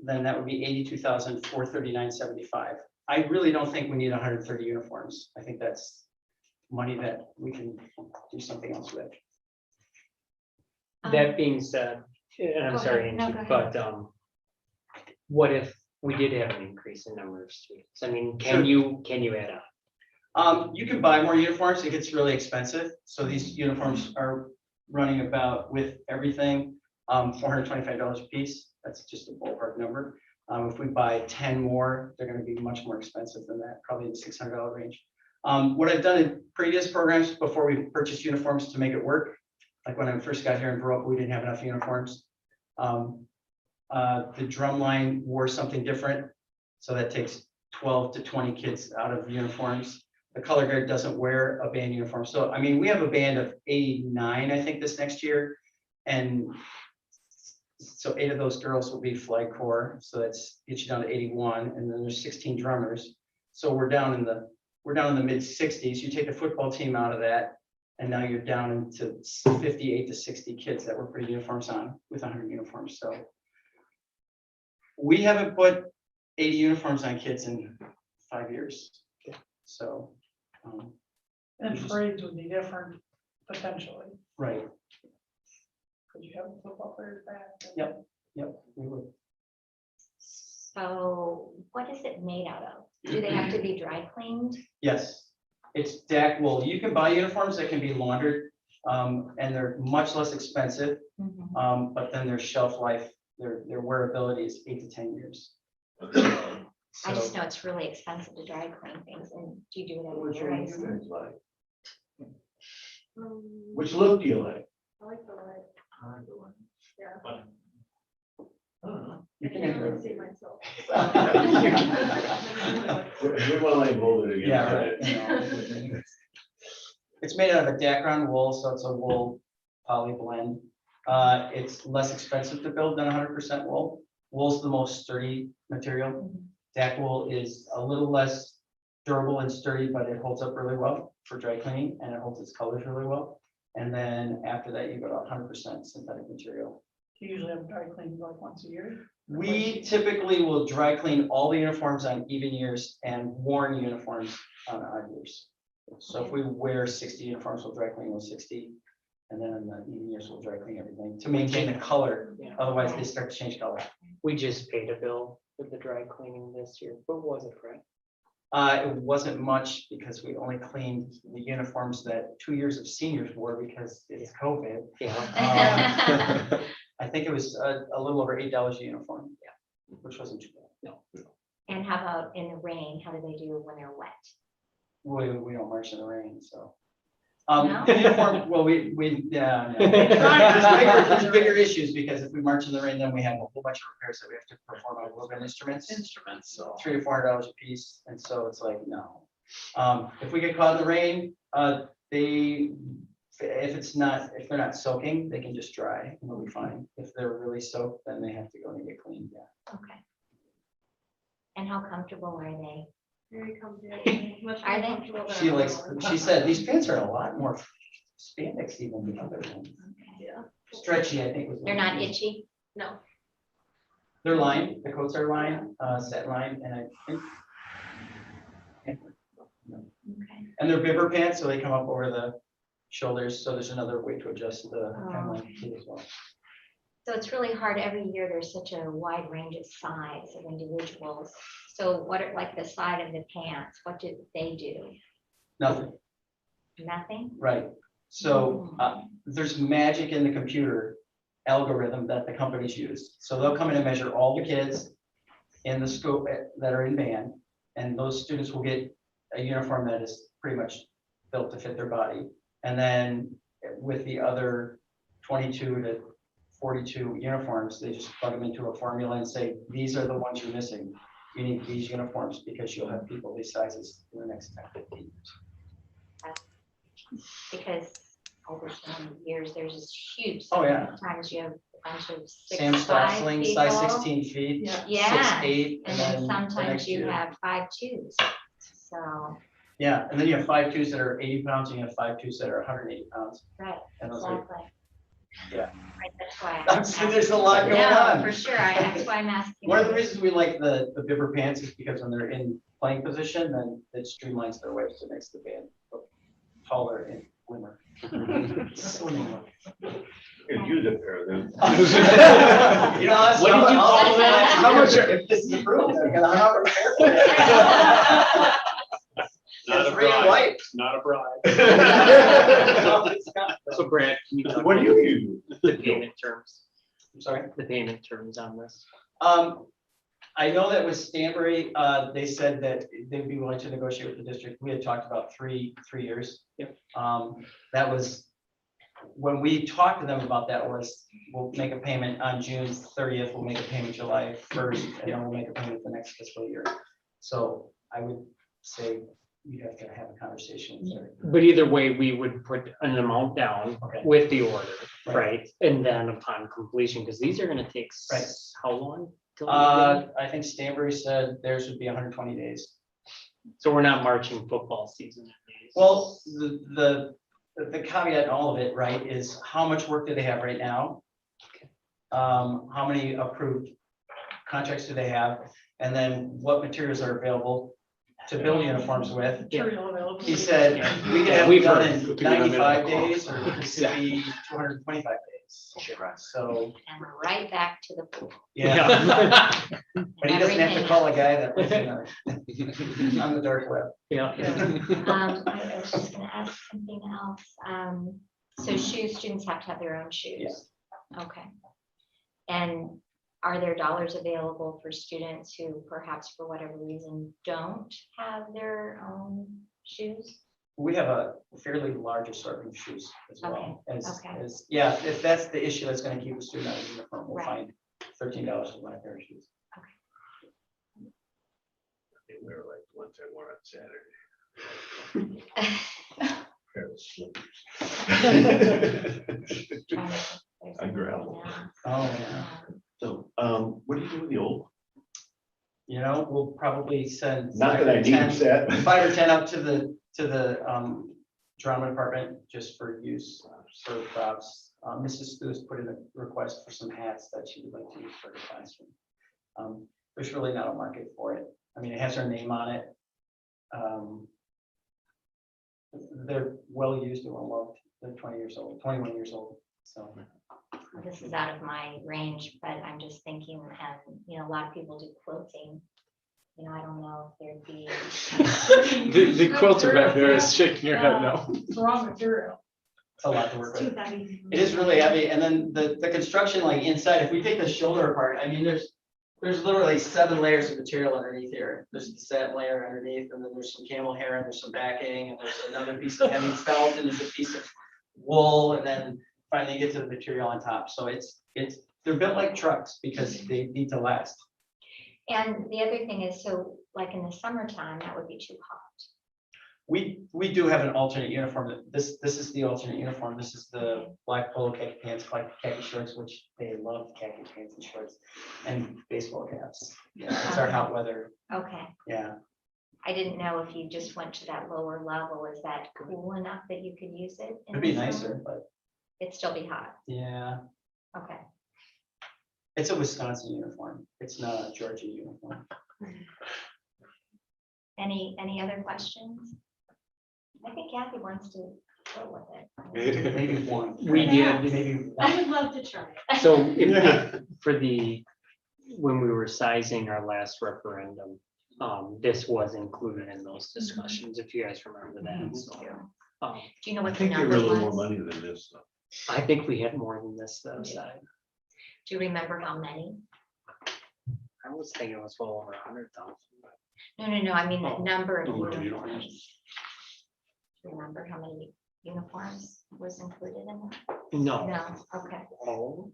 Speaker 9: then that would be $82,439.75. I really don't think we need 130 uniforms. I think that's money that we can do something else with.
Speaker 7: That being said, and I'm
Speaker 3: Go
Speaker 7: sorry,
Speaker 3: ahead. No,
Speaker 7: Angie,
Speaker 3: go
Speaker 7: but what if we did have an increase in number of students? I mean, can you add on?
Speaker 9: You can buy more uniforms. It gets really expensive. So these uniforms are running about with everything, $425 a piece. That's just a ballpark number. If we buy 10 more, they're going to be much more expensive than that, probably in the $600 range. What I've done in previous programs before we purchased uniforms to make it work, like when I first got here in Viroqua, we didn't have enough uniforms. The drum line wore something different. So that takes 12 to 20 kids out of uniforms. The color guard doesn't wear a band uniform. So, I mean, we have a band of 89, I think, this next year. And so 8 of those girls will be flag corps. So that's gets you down to 81. And then there's 16 drummers. So we're down in the mid 60s. You take the football team out of that, and now you're down into 58 to 60 kids that we're putting uniforms on with 100 uniforms. So we haven't put 80 uniforms on kids in 5 years. So.
Speaker 8: And parades would be different potentially,
Speaker 9: Right.
Speaker 8: because you have football players back.
Speaker 9: Yep, we would.
Speaker 3: So what is it made out of? Do they have to be dry cleaned?
Speaker 9: Yes, it's DAC wool. You can buy uniforms that can be laundered, and they're much less expensive. But then their shelf life, their wearability is 8 to 10 years.
Speaker 3: I just know it's really expensive to dry clean things, and do you do it
Speaker 1: What's
Speaker 3: every
Speaker 1: your
Speaker 3: year?
Speaker 1: uniforms like?
Speaker 5: Um,
Speaker 1: Which look do you like?
Speaker 5: I like the light, yeah.
Speaker 9: You
Speaker 5: I
Speaker 9: can
Speaker 5: can
Speaker 9: enter
Speaker 5: only
Speaker 9: it.
Speaker 5: see myself.
Speaker 1: We want to label it again.
Speaker 9: Yeah, right. It's made out of a Dacron wool, so it's a wool poly blend. It's less expensive to build than 100% wool. Wool's the most sturdy material. DAC wool is a little less durable and sturdy, but it holds up really well for dry cleaning, and it holds its colors really well. And then after that, you go to 100% synthetic material.
Speaker 8: You usually have dry cleaned like once a year.
Speaker 9: We typically will dry clean all the uniforms on even years and worn uniforms on odd years. So if we wear 60 uniforms, we'll dry clean those 60. And then in the even years, we'll dry clean everything to maintain the color.
Speaker 7: Yeah.
Speaker 9: Otherwise, they start to change color.
Speaker 7: We just paid a bill for the dry cleaning this year. What was it, Fred?
Speaker 9: It wasn't much because we only cleaned the uniforms that 2 years of seniors wore because it's COVID.
Speaker 7: Yeah.
Speaker 9: I think it was a little over $8 a uniform. Yeah, which wasn't too bad.
Speaker 7: No.
Speaker 3: And how about in the rain? How do they do when they're wet?
Speaker 9: We don't march in the rain, so.
Speaker 3: No?
Speaker 9: Uniform, well, yeah. No. There's bigger issues because if we march in the rain, then we have a whole bunch of repairs that we have to perform on woven instruments, so $300 to $400 a piece, and so it's like, no. If we get caught in the rain, if they're not soaking, they can just dry and we'll be fine. If they're really soaked, then they have to go and get cleaned, yeah.
Speaker 3: Okay. And how comfortable are they?
Speaker 5: Very comfortable. Much
Speaker 3: Are
Speaker 5: more
Speaker 3: they?
Speaker 5: comfortable than
Speaker 9: She
Speaker 5: our
Speaker 9: likes,
Speaker 5: own.
Speaker 9: she said, these pants are a lot more spandex even than other ones.
Speaker 5: Yeah.
Speaker 9: Stretchy, I think was.
Speaker 3: They're not itchy?
Speaker 5: No.
Speaker 9: They're lined, the coats are lined, set lined, and I think.
Speaker 3: Okay.
Speaker 9: And they're bibber pants, so they come up over the shoulders, so there's another way to adjust the hemline too as well.
Speaker 3: So it's really hard. Every year, there's such a wide range of size of individuals. So what are like the side of the pants? What did they do?
Speaker 9: Nothing,
Speaker 3: Nothing?
Speaker 9: right? So there's magic in the computer algorithm that the companies use. So they'll come in and measure all the kids in the school that are in band, and those students will get a uniform that is pretty much built to fit their body. And then with the other 22 to 42 uniforms, they just plug them into a formula and say, these are the ones you're missing. You need these uniforms because you'll have people these sizes in the next 10, 15 years.
Speaker 3: Because over so many years, there's this huge.
Speaker 9: Oh, yeah.
Speaker 3: Sometimes you have a bunch of
Speaker 9: Sam
Speaker 3: 6'5"
Speaker 9: Stossling, size
Speaker 3: people.
Speaker 9: 16 feet,
Speaker 8: Yeah.
Speaker 3: Yeah,
Speaker 9: 6'8",
Speaker 3: and then
Speaker 9: the
Speaker 3: sometimes
Speaker 9: next
Speaker 3: you
Speaker 9: year-
Speaker 3: have 5'2". So,
Speaker 9: Yeah, and then you have 5'2" that are 80 pounds, and you have 5'2" that are 180 pounds.
Speaker 3: right,
Speaker 9: And those are,
Speaker 3: exactly.
Speaker 9: yeah.
Speaker 3: Right, that's why.
Speaker 9: I'm saying there's a lot going
Speaker 3: No,
Speaker 9: on.
Speaker 3: for sure, that's why I'm asking.
Speaker 9: One of the reasons we like the bibber pants is because when they're in playing position, then it streamlines their waist, it makes the band look taller and slimmer. Slimming.
Speaker 1: Could use a pair of them.
Speaker 9: You know, that's
Speaker 7: What did you call that?
Speaker 9: How much, if this is approved, I'm gonna have a pair for you.
Speaker 1: Not
Speaker 9: It's
Speaker 1: a
Speaker 9: red and
Speaker 1: bride.
Speaker 9: white.
Speaker 1: Not a bride.
Speaker 9: No, it's not.
Speaker 7: So Brad, can you talk
Speaker 1: What do
Speaker 7: about
Speaker 1: you use?
Speaker 7: the payment terms,
Speaker 9: I'm sorry.
Speaker 7: the payment terms on this?
Speaker 9: I know that with Stanbury, they said that they'd be willing to negotiate with the district. We had talked about three years.
Speaker 7: Yep.
Speaker 9: That was, when we talked to them about that was, we'll make a payment on June 30th, we'll make a payment July 1st, and then we'll make a payment the next fiscal year. So I would say you have to have a conversation with her.
Speaker 7: But either way, we would put an amount down
Speaker 9: Okay.
Speaker 7: with the order,
Speaker 9: Right.
Speaker 7: right? And then upon completion, because these are gonna take
Speaker 9: Right.
Speaker 7: how long? till we get
Speaker 9: I think Stanbury said theirs would be 120 days.
Speaker 7: it? So we're not marching football season.
Speaker 9: Well, the caveat in all of it, right, is how much work do they have right now? How many approved contracts do they have? And then what materials are available to build uniforms with?
Speaker 8: Material available.
Speaker 9: He said, we could
Speaker 7: Yeah,
Speaker 9: have
Speaker 7: we've
Speaker 9: it done
Speaker 7: heard.
Speaker 9: in 95 days, or it could be 225 days. So,
Speaker 3: And we're right back to the pool.
Speaker 9: yeah, but he doesn't have to
Speaker 3: Everything
Speaker 9: call a guy that lives in on the dark web.
Speaker 7: Yeah.
Speaker 3: I was just gonna ask something else. So shoes, students have to have their own shoes?
Speaker 9: Yes.
Speaker 3: Okay. And are there dollars available for students who perhaps for whatever reason don't have their own shoes?
Speaker 9: We have a fairly large assortment of shoes as well.
Speaker 3: Okay.
Speaker 9: Yeah, if that's the issue that's gonna keep a student out of uniform, we'll
Speaker 3: Right.
Speaker 9: find $13 to buy a pair of shoes.
Speaker 1: They wear like the ones I wore on Saturday. Pair of slippers. I gravel.
Speaker 9: Oh, yeah.
Speaker 1: So, what do you do with the old?
Speaker 9: You know, we'll probably send.
Speaker 1: Not that I need
Speaker 9: 10
Speaker 1: them set.
Speaker 9: 5 or 10 up to the drama department just for use for props. Mrs. Lewis put in a request for some hats that she would like to use for her classroom. There's really not a market for it. I mean, it has her name on it. They're well used and well loved. They're 20 years old, 21 years old. So
Speaker 3: This is out of my range, but I'm just thinking, a lot of people do quilting. I don't know if there'd be.
Speaker 6: The quilter back there is shaking your head no.
Speaker 8: It's the wrong material.
Speaker 9: it's a lot to work
Speaker 5: Too
Speaker 9: with.
Speaker 5: heavy.
Speaker 9: It is really heavy. And then the construction, like inside, if we take the shoulder apart, I mean, there's literally 7 layers of material underneath here. There's the satin layer underneath, and then there's some camel hair, and there's some backing, and there's another piece of heavy felt, and there's a piece of wool, and then finally you get to the material on top. So they're built like trucks because they need to last.
Speaker 3: And the other thing is, so like in the summertime, that would be too hot.
Speaker 9: We do have an alternate uniform. This is the alternate uniform. This is the black polo khaki pants, khaki shorts, which they love khaki pants and shorts, and baseball caps. Yeah, it's our hot weather.
Speaker 3: Okay.
Speaker 9: Yeah.
Speaker 3: I didn't know if you just went to that lower level, is that cool enough that you could use it? in
Speaker 9: It'd be
Speaker 3: the
Speaker 9: nicer,
Speaker 3: summer?
Speaker 9: but
Speaker 3: It'd still be hot.
Speaker 9: yeah,
Speaker 3: Okay.
Speaker 9: it's a Wisconsin uniform. It's not a Georgia uniform.
Speaker 3: Any other questions? I think Kathy wants to go with it.
Speaker 9: Maybe one.
Speaker 7: We did.
Speaker 9: Maybe one.
Speaker 5: I would love to try.
Speaker 7: So when we were sizing our last referendum, this was included in those discussions, if you guys remember that. So,
Speaker 3: Do you know
Speaker 1: I
Speaker 3: what the
Speaker 1: think they were a
Speaker 3: number
Speaker 1: little more
Speaker 3: was?
Speaker 1: money than this, though.
Speaker 7: I think we had more than this though, side.
Speaker 3: Do you remember how many?
Speaker 7: I was thinking it was well over 100,000.
Speaker 3: No, I mean the
Speaker 7: Oh,
Speaker 3: number of
Speaker 4: number of
Speaker 3: uniforms. Remember how many uniforms was included in that?
Speaker 7: No.
Speaker 3: No, okay.
Speaker 7: Oh.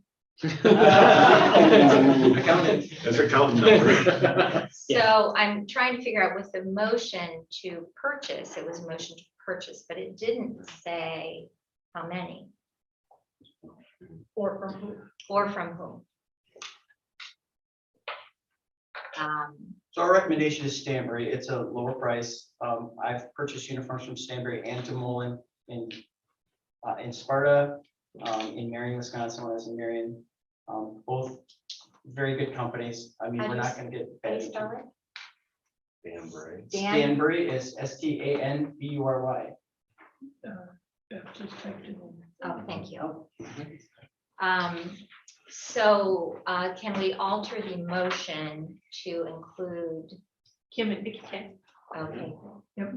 Speaker 9: Accountant.
Speaker 1: That's a count number.
Speaker 3: So I'm trying to figure out with the motion to purchase, it was a motion to purchase, but it didn't say how many
Speaker 8: Or from who?
Speaker 3: or from whom.
Speaker 9: So our recommendation is Stanbury. It's a lower price. I've purchased uniforms from Stanbury and Demolin in Sparta, in Marion, Wisconsin, when I was in Marion. Both very good companies. I mean,
Speaker 3: How
Speaker 9: we're
Speaker 3: do you
Speaker 9: not gonna get.
Speaker 3: How do you spell it?
Speaker 1: Damn right.
Speaker 3: Dan?
Speaker 9: Stanbury is Stanbury.
Speaker 8: Yeah, just typed it in.
Speaker 3: Oh, thank you. So can we alter the motion to include,
Speaker 5: Kim and Vicky can.
Speaker 3: okay.
Speaker 8: Yep.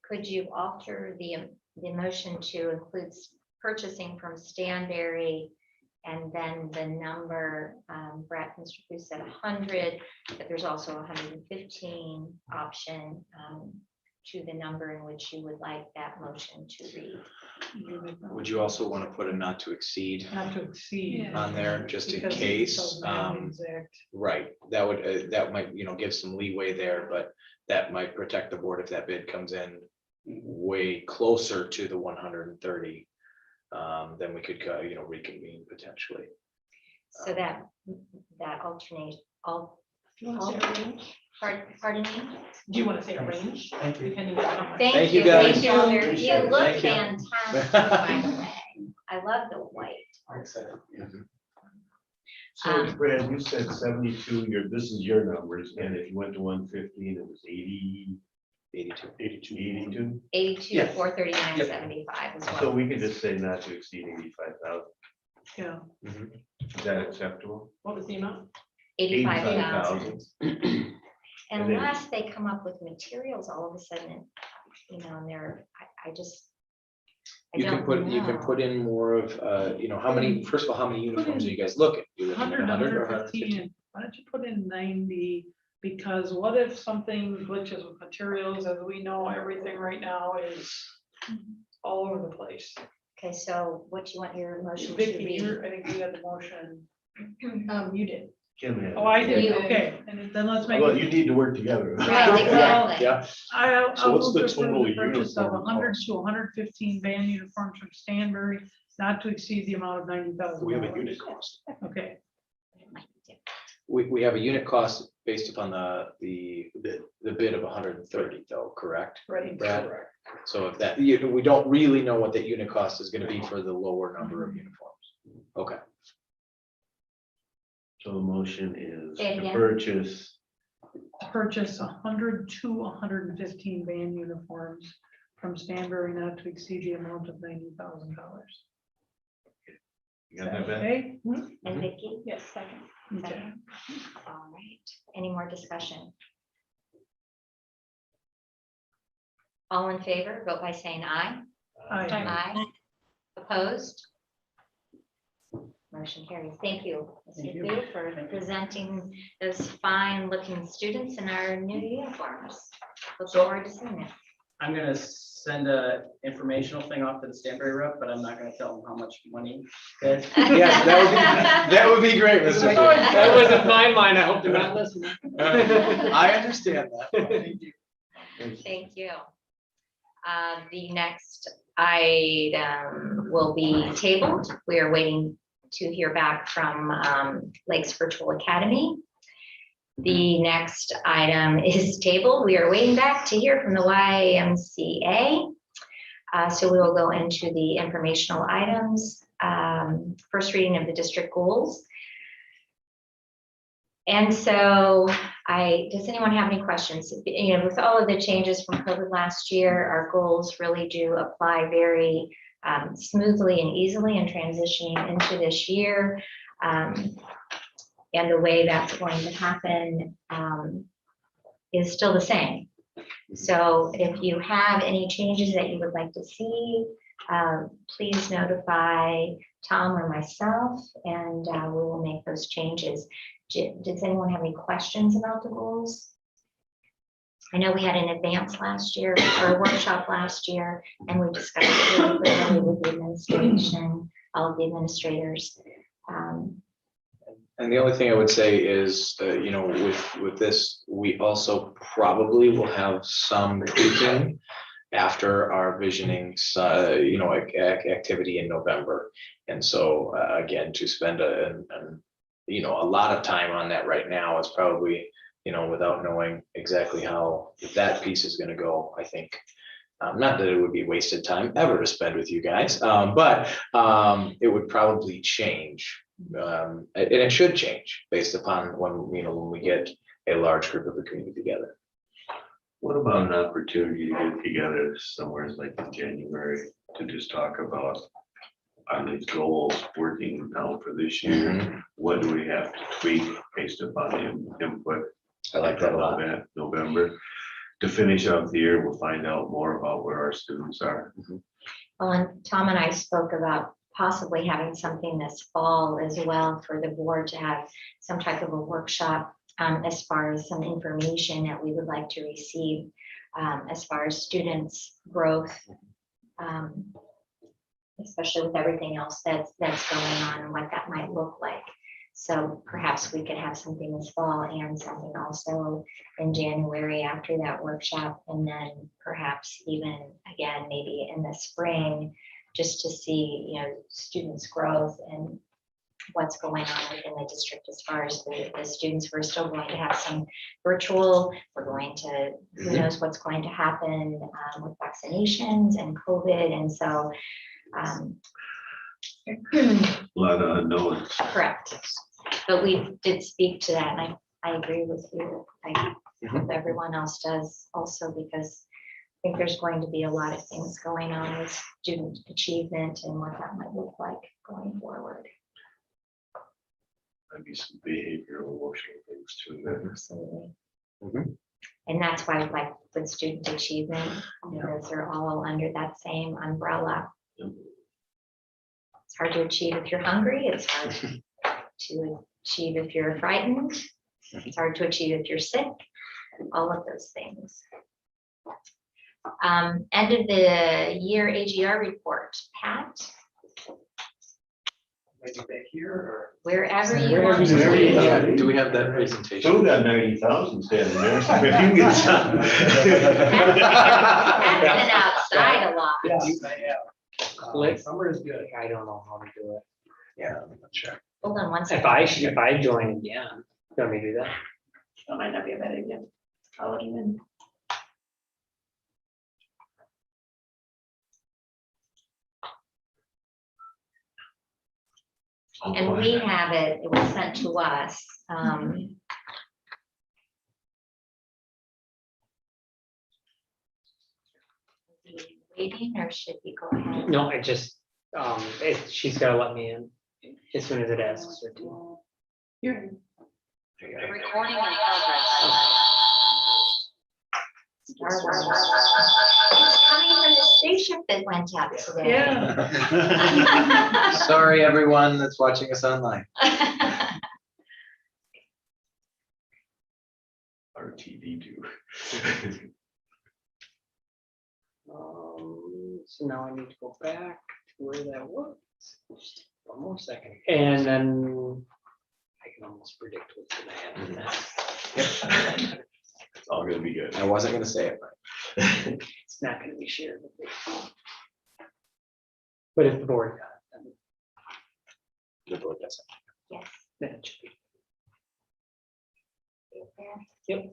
Speaker 3: Could you alter the motion to include purchasing from Stanbury and then the number, Brett, Mr. Cruz said 100, but there's also 115 option to the number in which you would like that motion to read.
Speaker 6: Would you also want to put a not to exceed
Speaker 8: Not to exceed.
Speaker 5: Yeah.
Speaker 6: on there, just in
Speaker 8: because it
Speaker 6: case?
Speaker 8: doesn't have an exact-
Speaker 6: Right, that would, that might, give some leeway there, but that might protect the board if that bid comes in way closer to the 130. Then we could, reconvene potentially.
Speaker 3: So that alternate,
Speaker 5: You want to say a range?
Speaker 3: pardon me?
Speaker 5: Do you want to say a range?
Speaker 9: Thank you.
Speaker 5: Depending on how much.
Speaker 3: Thank
Speaker 6: you,
Speaker 3: you,
Speaker 6: guys.
Speaker 3: thank you. You
Speaker 6: Appreciate it.
Speaker 3: look
Speaker 6: Thank you.
Speaker 3: fantastic, by the way. I love the white.
Speaker 9: I'm excited.
Speaker 1: So Brad, you said 72, this is your numbers, and if you went to 115, it was 80,
Speaker 6: 82.
Speaker 1: 82.
Speaker 3: 82,
Speaker 9: Yeah.
Speaker 3: 439,
Speaker 9: Yep.
Speaker 3: 75 as well.
Speaker 1: So we could just say not to exceed 85,000.
Speaker 8: Yeah,
Speaker 1: Is that acceptable?
Speaker 5: What was the amount?
Speaker 3: 85,000.
Speaker 1: 85,000. And then-
Speaker 3: Unless they come up with materials all of a sudden, and they're, I just. I
Speaker 6: You can
Speaker 3: don't
Speaker 6: put, you can
Speaker 3: know.
Speaker 6: put in more of, how many, first of all, how many uniforms are you guys looking? You looking at
Speaker 8: 100 to
Speaker 6: 100 or
Speaker 8: 115,
Speaker 6: 115?
Speaker 8: and why don't you put in 90? Because what if something glitches with materials, as we know, everything right now is all over the place.
Speaker 3: Okay, so what do you want your motion to
Speaker 8: Vicky,
Speaker 3: read?
Speaker 8: I think we had the motion.
Speaker 5: You did.
Speaker 1: Kim had.
Speaker 8: Oh, I did,
Speaker 3: You-
Speaker 8: okay, and then let's make.
Speaker 1: Well, you need to work together.
Speaker 3: Right, exactly.
Speaker 6: Yeah,
Speaker 1: So what's the total
Speaker 8: Purchase of
Speaker 1: uniform
Speaker 8: 100
Speaker 1: cost?
Speaker 8: to 115 band uniforms from Stanbury, not to exceed the amount of $90,000.
Speaker 1: We have a unit cost.
Speaker 8: Okay,
Speaker 6: we have a unit cost based upon the bid of 130 though, correct?
Speaker 8: right.
Speaker 6: Brad? So if that, we don't really know what that unit cost is gonna be for the lower number of uniforms. Okay,
Speaker 1: So the motion is
Speaker 3: Say it
Speaker 1: to
Speaker 3: again.
Speaker 1: purchase,
Speaker 8: Purchase 100 to 115 band uniforms from Stanbury, not to exceed the amount of $90,000.
Speaker 1: you got that, Ben?
Speaker 8: Okay?
Speaker 3: And Vicky?
Speaker 5: Yes, second.
Speaker 8: Okay.
Speaker 3: All right, any more discussion? All in favor, vote by saying aye.
Speaker 8: Aye.
Speaker 3: Aye. Opposed? Motion carries. Thank you, Mr. Fu, for presenting those fine-looking students in our new uniforms. Look forward to seeing it.
Speaker 9: I'm gonna send a informational thing off to the Stanbury rep, but I'm not gonna tell them how much money. Okay?
Speaker 6: yes, that would be great, Mr. Fu.
Speaker 7: That wasn't my mind. I hope they're not listening.
Speaker 6: I understand that.
Speaker 3: Thank you. The next item will be tabled. We are waiting to hear back from Lakes Virtual Academy. The next item is tabled. We are waiting back to hear from the YMCA. So we will go into the informational items. First reading of the district goals. And so does anyone have any questions? With all of the changes from COVID last year, our goals really do apply very smoothly and easily in transitioning into this year. And the way that's going to happen is still the same. So if you have any changes that you would like to see, please notify Tom or myself, and we will make those changes. Does anyone have any questions about the goals? I know we had an advance last year, or a workshop last year, and we discussed it really thoroughly with the administration, all of the administrators.
Speaker 6: And the only thing I would say is, you know, with this, we also probably will have some tweaking after our visioning, you know, activity in November. And so, again, to spend you know, a lot of time on that right now is probably, you know, without knowing exactly how that piece is going to go, I think. Not that it would be wasted time ever to spend with you guys, but it would probably change. And it should change based upon when, you know, when we get a large group of the community together.
Speaker 1: What about an opportunity to get together somewhere like in January to just talk about on these goals, working now for this year? What do we have to tweak based upon the input?
Speaker 6: I like that a lot.
Speaker 1: November, to finish out the year, we'll find out more about where our students are.
Speaker 3: Well, and Tom and I spoke about possibly having something this fall as well for the board to have some type of a workshop as far as some information that we would like to receive as far as students' growth, especially with everything else that's going on and what that might look like. So perhaps we could have something this fall and something also in January after that workshop, and then perhaps even again maybe in the spring, just to see, you know, students' growth and what's going on within the district as far as the students. We're still going to have some virtual. We're going to, who knows what's going to happen with vaccinations and COVID, and so.
Speaker 1: A lot of unknowns.
Speaker 3: Correct. But we did speak to that, and I agree with you. I hope everyone else does also, because I think there's going to be a lot of things going on with student achievement and what that might look like going forward.
Speaker 1: Maybe some behavioral, emotional things too. There.
Speaker 3: Absolutely.
Speaker 6: Mhm.
Speaker 3: And that's why, like with student achievement, because they're all under that same umbrella. It's hard to achieve if you're hungry. It's hard to achieve if you're frightened. It's hard to achieve if you're sick. All of those things. End of the year AGR report, Pat.
Speaker 4: Maybe back here or?
Speaker 3: Wherever you
Speaker 4: Wherever
Speaker 3: want
Speaker 4: you- wherever you
Speaker 3: to.
Speaker 4: want.
Speaker 6: Do we have that presentation?
Speaker 1: Still got 90,000 standing there. So if you can get some.
Speaker 3: Pat's been outside a lot.
Speaker 4: Yes, I have.
Speaker 7: Click.
Speaker 4: Summer is good.
Speaker 7: I don't know how to do it.
Speaker 6: Yeah, I'm not sure.
Speaker 3: Hold on one second.
Speaker 7: If I join again, let me do that.
Speaker 2: That might not be a bad idea. I'll let you in.
Speaker 3: And we have it, it was sent to us. Waiting, or should we go ahead?
Speaker 7: No, it just, she's gotta let me in as soon as it asks her to.
Speaker 8: Here,
Speaker 3: Recording in progress. Star Wars. It's coming from the spaceship that went up today.
Speaker 8: yeah.
Speaker 6: Sorry, everyone that's watching us online.
Speaker 1: Our TV too.
Speaker 7: So now I need to go back to where that was. Just one more second. And then I can almost predict what's gonna happen next.
Speaker 1: It's all gonna be good.
Speaker 6: I wasn't gonna say it, but
Speaker 7: It's not gonna be shared with me. But if the board got it,
Speaker 6: the board does
Speaker 3: Yes.
Speaker 7: then it should be.
Speaker 3: There.
Speaker 7: Yep.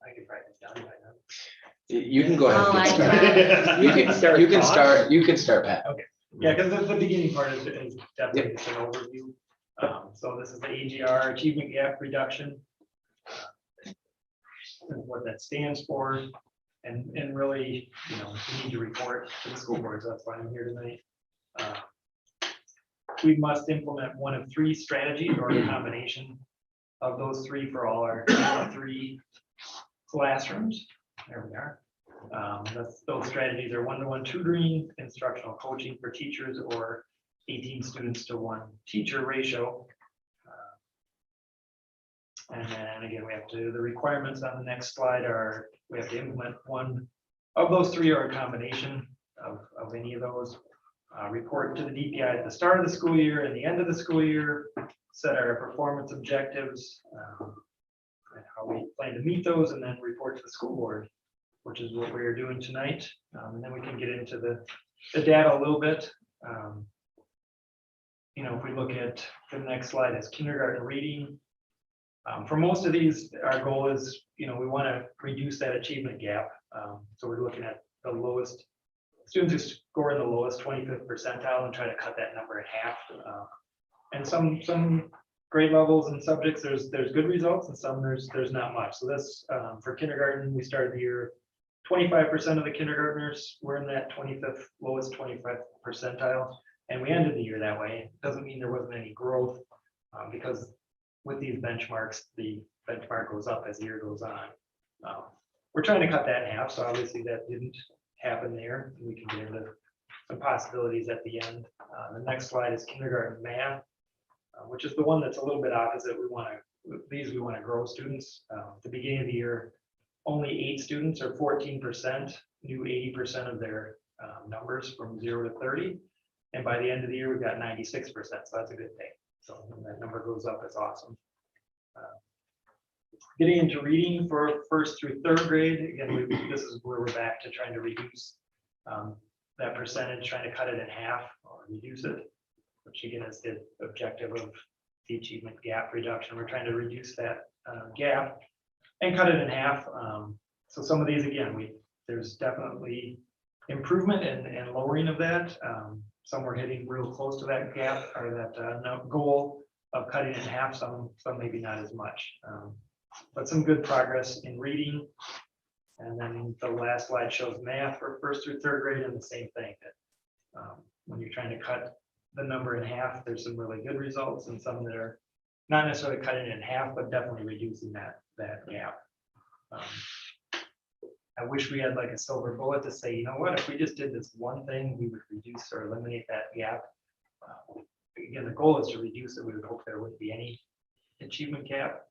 Speaker 4: I could probably be done by now.
Speaker 6: it. You can go ahead.
Speaker 3: Oh,
Speaker 6: and
Speaker 3: I
Speaker 6: get started.
Speaker 7: You can start.
Speaker 6: You can
Speaker 7: talking.
Speaker 6: start, you can start, Pat.
Speaker 4: Yeah, because the beginning part is definitely just an overview. So this is the AGR Achievement Gap Reduction. And what that stands for, and really, you know, we need to report to the school board, so that's why I'm here tonight.
Speaker 10: we must implement one of three strategies or a combination of those three for all our 3 classrooms. There we are. Those strategies are one-to-one tutoring, instructional coaching for teachers, or 18 students to 1 teacher ratio. And then again, we have to, the requirements on the next slide are, we have to implement one of those 3 or a combination of any of those. Report to the DPI at the start of the school year and the end of the school year, set our performance objectives, and how we plan to meet those, and then report to the school board, which is what we are doing tonight. And then we can get into the data a little bit. You know, if we look at the next slide, is kindergarten reading. For most of these, our goal is, you know, we want to reduce that achievement gap. So we're looking at the lowest students who score in the lowest 25th percentile and try to cut that number in half. And some grade levels and subjects, there's good results, and some there's not much. So this for kindergarten, we started the year 25% of the kindergartners were in that 25th lowest 25th percentile, and we ended the year that way. It doesn't mean there wasn't any growth, because with these benchmarks, the benchmark goes up as the year goes on. We're trying to cut that in half, so obviously that didn't happen there. We can get into some possibilities at the end. The next slide is kindergarten math, which is the one that's a little bit opposite. We want to grow students. At the beginning of the year, only 8 students, or 14%, knew 80% of their numbers from 0 to 30. And by the end of the year, we've got 96%, so that's a good thing. So when that number goes up, it's awesome. Getting into reading for 1st through 3rd grade, again, this is where we're back to trying to reduce that percentage, trying to cut it in half or reduce it, which again is the objective of the achievement gap reduction. We're trying to reduce that gap and cut it in half. So some of these, again, there's definitely improvement and lowering of that. Some we're hitting real close to that gap, or that goal of cutting it in half, some maybe not as much. But some good progress in reading. And then the last slide shows math for 1st through 3rd grade, and the same thing. That when you're trying to cut the number in half, there's some really good results, and some that are not necessarily cutting it in half, but definitely reducing that gap. I wish we had like a silver bullet to say, you know what, if we just did this one thing, we would reduce or eliminate that gap. Again, the goal is to reduce it. We would hope there wouldn't be any achievement gap.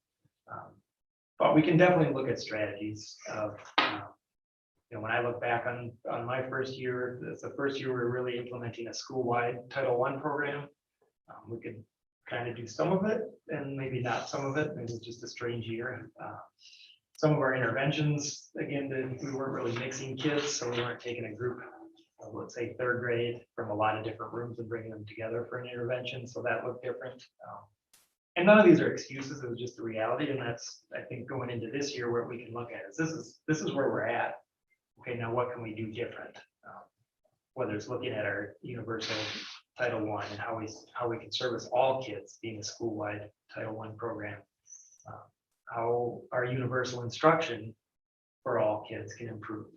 Speaker 10: But we can definitely look at strategies of, you know, when I look back on my first year, it's the first year we were really implementing a school-wide Title I program. We could kind of do some of it and maybe not some of it. Maybe it's just a strange year. Some of our interventions, again, we weren't really mixing kids, so we weren't taking a group of, let's say, 3rd grade from a lot of different rooms and bringing them together for an intervention. So that looked different. And none of these are excuses. It was just the reality, and that's, I think, going into this year where we can look at it. This is where we're at. Okay, now what can we do different? Whether it's looking at our universal Title I and how we can service all kids, being a school-wide Title I program. How our universal instruction for all kids can improve.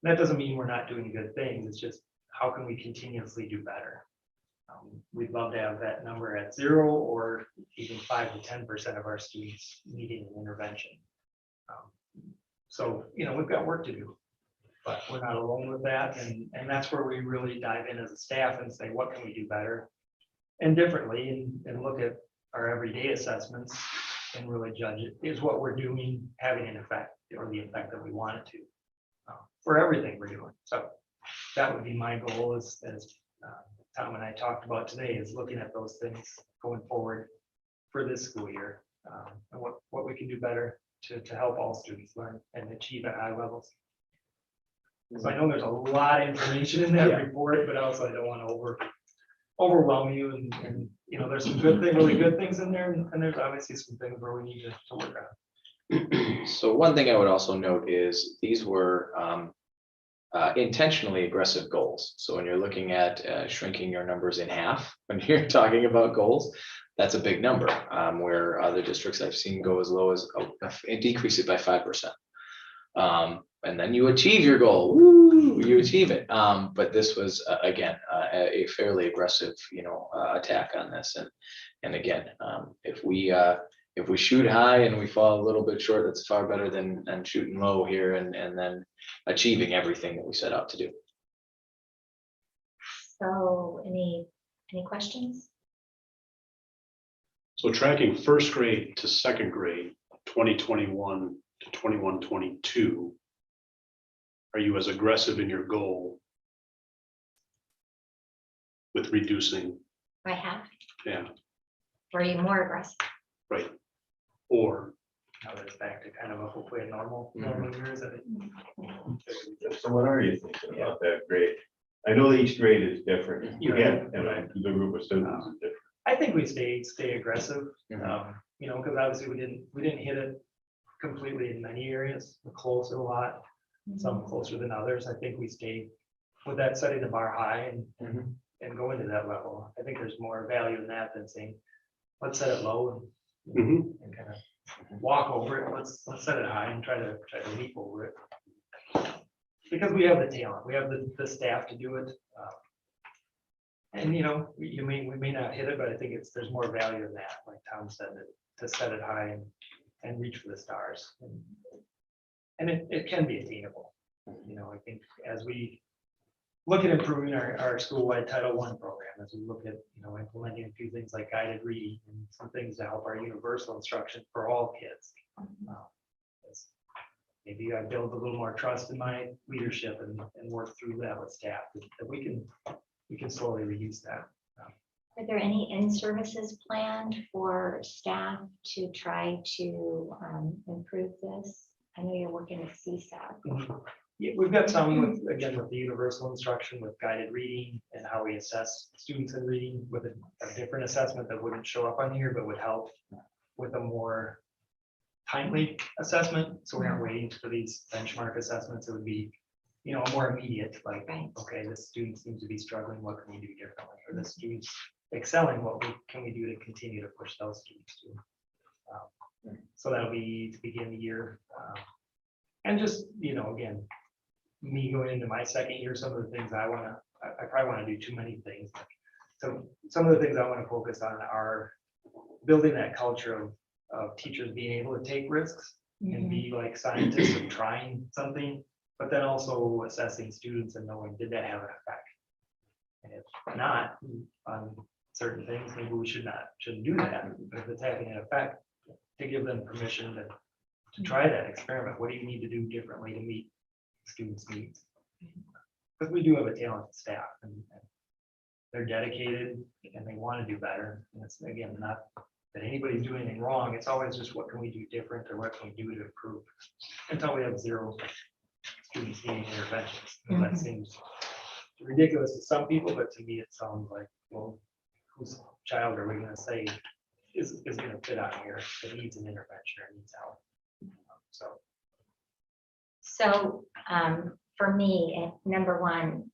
Speaker 10: That doesn't mean we're not doing good things. It's just how can we continuously do better? We'd love to have that number at 0 or even 5 to 10% of our students needing an intervention. So, you know, we've got work to do, but we're not alone with that. And that's where we really dive in as a staff and say, what can we do better and differently, and look at our everyday assessments and really judge it. Is what we're doing having an effect, or the effect that we want it to, for everything we're doing? So that would be my goal, as Tom and I talked about today, is looking at those things going forward for this school year, and what we can do better to help all students learn and achieve at high levels. So I know there's a lot of information in that report, but also I don't want to overwhelm you, and you know, there's some really good things in there, and there's obviously some things where we need to work on.
Speaker 6: So one thing I would also note is these were intentionally aggressive goals. So when you're looking at shrinking your numbers in half, when you're talking about goals, that's a big number, where other districts I've seen go as low as decrease it by 5%. And then you achieve your goal. Woo, you achieve it. But this was, again, a fairly aggressive, attack on this. And again, if we shoot high and we fall a little bit short, that's far better than shooting low here and then achieving everything that we set out to do.
Speaker 3: So any questions?
Speaker 11: So tracking first grade to second grade, 2021 to 21-22, are you as aggressive in your goal with reducing?
Speaker 3: By half?
Speaker 11: Yeah,
Speaker 3: Or are you more aggressive?
Speaker 11: right. Or,
Speaker 10: Now that it's back to kind of a hopefully a normal years. I think.
Speaker 1: So what are you thinking about that grade? I know that each grade is different.
Speaker 10: Yeah.
Speaker 1: Again, and the group of students is different.
Speaker 10: I think we stay aggressive, because obviously we didn't hit it completely in many areas. We're close a lot, some closer than others. I think we stayed with that, setting the bar high and going to that level. I think there's more value in that than saying, let's set it low and kind of walk over it. Let's set it high and try to leap over it. Because we have the talent, we have the staff to do it. And we may not hit it, but I think there's more value in that, like Tom said, to set it high and reach for the stars. And it can be attainable. I think as we look at improving our school-wide Title I program, as we look at, implementing a few things like guided reading and some things to help our universal instruction for all kids. Maybe I build a little more trust in my leadership and work through that with staff, that we can slowly reduce that.
Speaker 3: Are there any in-services planned for staff to try to improve this? I know you're working with CSAP.
Speaker 10: Yeah, we've got some with the universal instruction with guided reading and how we assess students in reading with a different assessment that wouldn't show up on here, but would help with a more timely assessment. So we aren't waiting for these benchmark assessments. It would be, more immediate, like,
Speaker 3: Right.
Speaker 10: okay, this student seems to be struggling. What can we do differently? Or this student's excelling. What can we do to continue to push those students to? So that'll be to begin the year. And just, again, me going into my second year, some of the things I probably want to do too many things. So some of the things I want to focus on are building that culture of teachers being able to take risks and be like scientists and trying something, but then also assessing students and knowing, did that have an effect? And if not, on certain things, maybe we shouldn't do that. But if it's having an effect, to give them permission to try that experiment. What do you need to do differently to meet students' needs? Because we do have a talented staff and they're dedicated and they want to do better. And it's, again, not that anybody's doing anything wrong. It's always just what can we do different or what can we do to improve until we have 0 students needing interventions. And that seems ridiculous to some people, but to me it sounds like, well, whose child are we going to say is going to fit out here that needs an intervention or needs help?
Speaker 3: So for me, number one,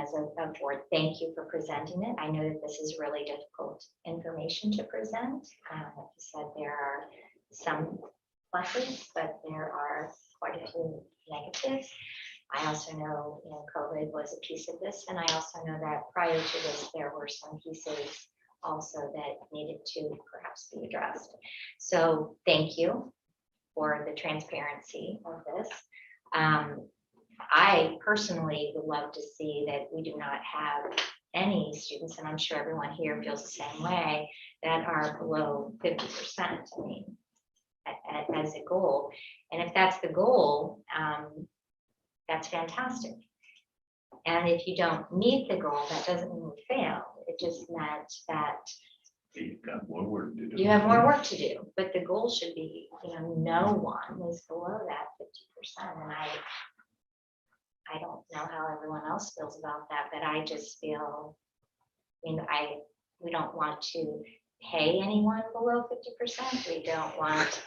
Speaker 3: as a board, thank you for presenting it. I know that this is really difficult information to present. Like you said, there are some pluses, but there are quite a few negatives. I also know, COVID was a piece of this, and I also know that prior to this, there were some pieces also that needed to perhaps be addressed. So thank you for the transparency of this. I personally would love to see that we do not have any students, and I'm sure everyone here feels the same way, that are below 50%. As a goal. And if that's the goal, that's fantastic. And if you don't meet the goal, that doesn't mean you failed. It just meant that
Speaker 1: You've got more work to do.
Speaker 3: you have more work to do, but the goal should be, no one is below that 50%. And I don't know how everyone else feels about that, but I just feel, we don't want to pay anyone below 50%. We don't want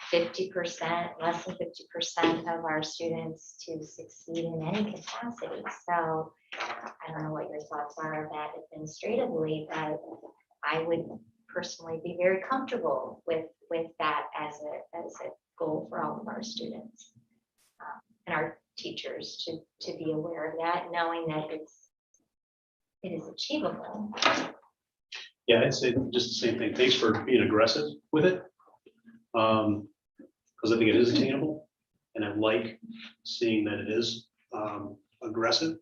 Speaker 3: 50%, less than 50% of our students to succeed in any capacity. So I don't know what your thoughts are of that administratively, but I would personally be very comfortable with that as a goal for all of our students. And our teachers to be aware of that, knowing that it is achievable.
Speaker 11: Yeah, I'd say just the same thing. Thanks for being aggressive with it. Because I think it is attainable, and I like seeing that it is aggressive.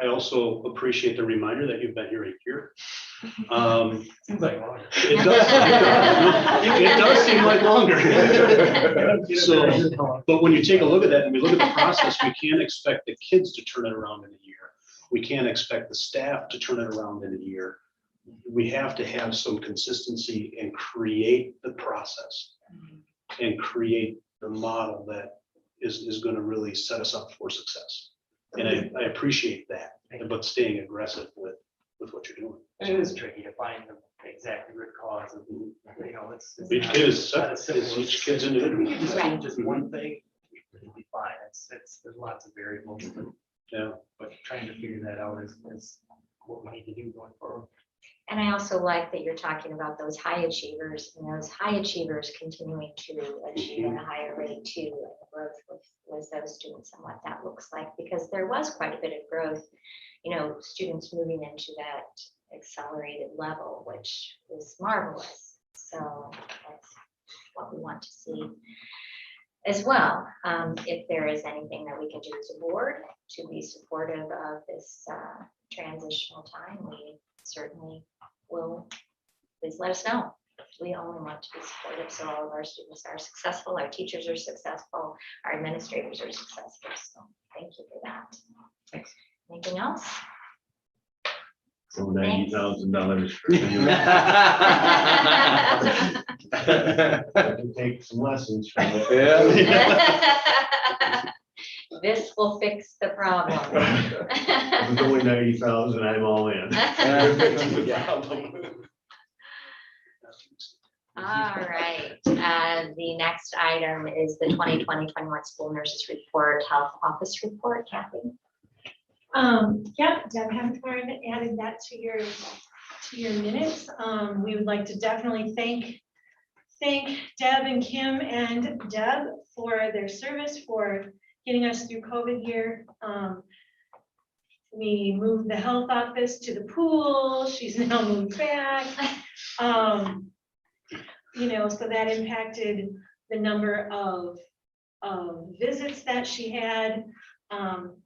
Speaker 11: I also appreciate the reminder that you've been here a year.
Speaker 10: Seems like longer.
Speaker 11: It does seem like longer. So, but when you take a look at that and we look at the process, we can't expect the kids to turn it around in a year. We can't expect the staff to turn it around in a year. We have to have some consistency and create the process and create the model that is going to really set us up for success. And I appreciate that, but staying aggressive with what you're doing.
Speaker 10: And it is tricky to find the exact root cause of, it's.
Speaker 11: Each
Speaker 10: not-
Speaker 11: kid is
Speaker 10: not
Speaker 11: separate.
Speaker 10: as simple
Speaker 11: Each
Speaker 10: as-
Speaker 11: kid's
Speaker 10: If we
Speaker 11: individual.
Speaker 10: could just
Speaker 3: Right.
Speaker 10: change just one thing, it'd be fine. There's lots of variables,
Speaker 11: Yeah.
Speaker 10: but trying to figure that out is what we need to do going forward.
Speaker 3: And I also like that you're talking about those high achievers and those high achievers continuing to achieve at a higher rate too, and the growth with those students and what that looks like, because there was quite a bit of growth, students moving into that accelerated level, which is marvelous. So that's what we want to see as well. If there is anything that we can do as a board to be supportive of this transitional time, we certainly will. Please let us know. We only want to be supportive so all of our students are successful, our teachers are successful, our administrators are successful. So thank you for that.
Speaker 10: Thanks.
Speaker 3: Anything else?
Speaker 1: So $90,000 for you. I can take some lessons from it.
Speaker 3: This will fix the problem.
Speaker 1: If it's only 90,000, I'm all in.
Speaker 3: All right, the next item is the 2020-21 school nurses report, health office report. Kathy?
Speaker 5: Yep, Deb Hemthorne added that to your minutes. We would like to definitely thank Deb and Kim and Deb for their service, for getting us through COVID here. We moved the health office to the pool. She's now moved back. So that impacted the number of visits that she had,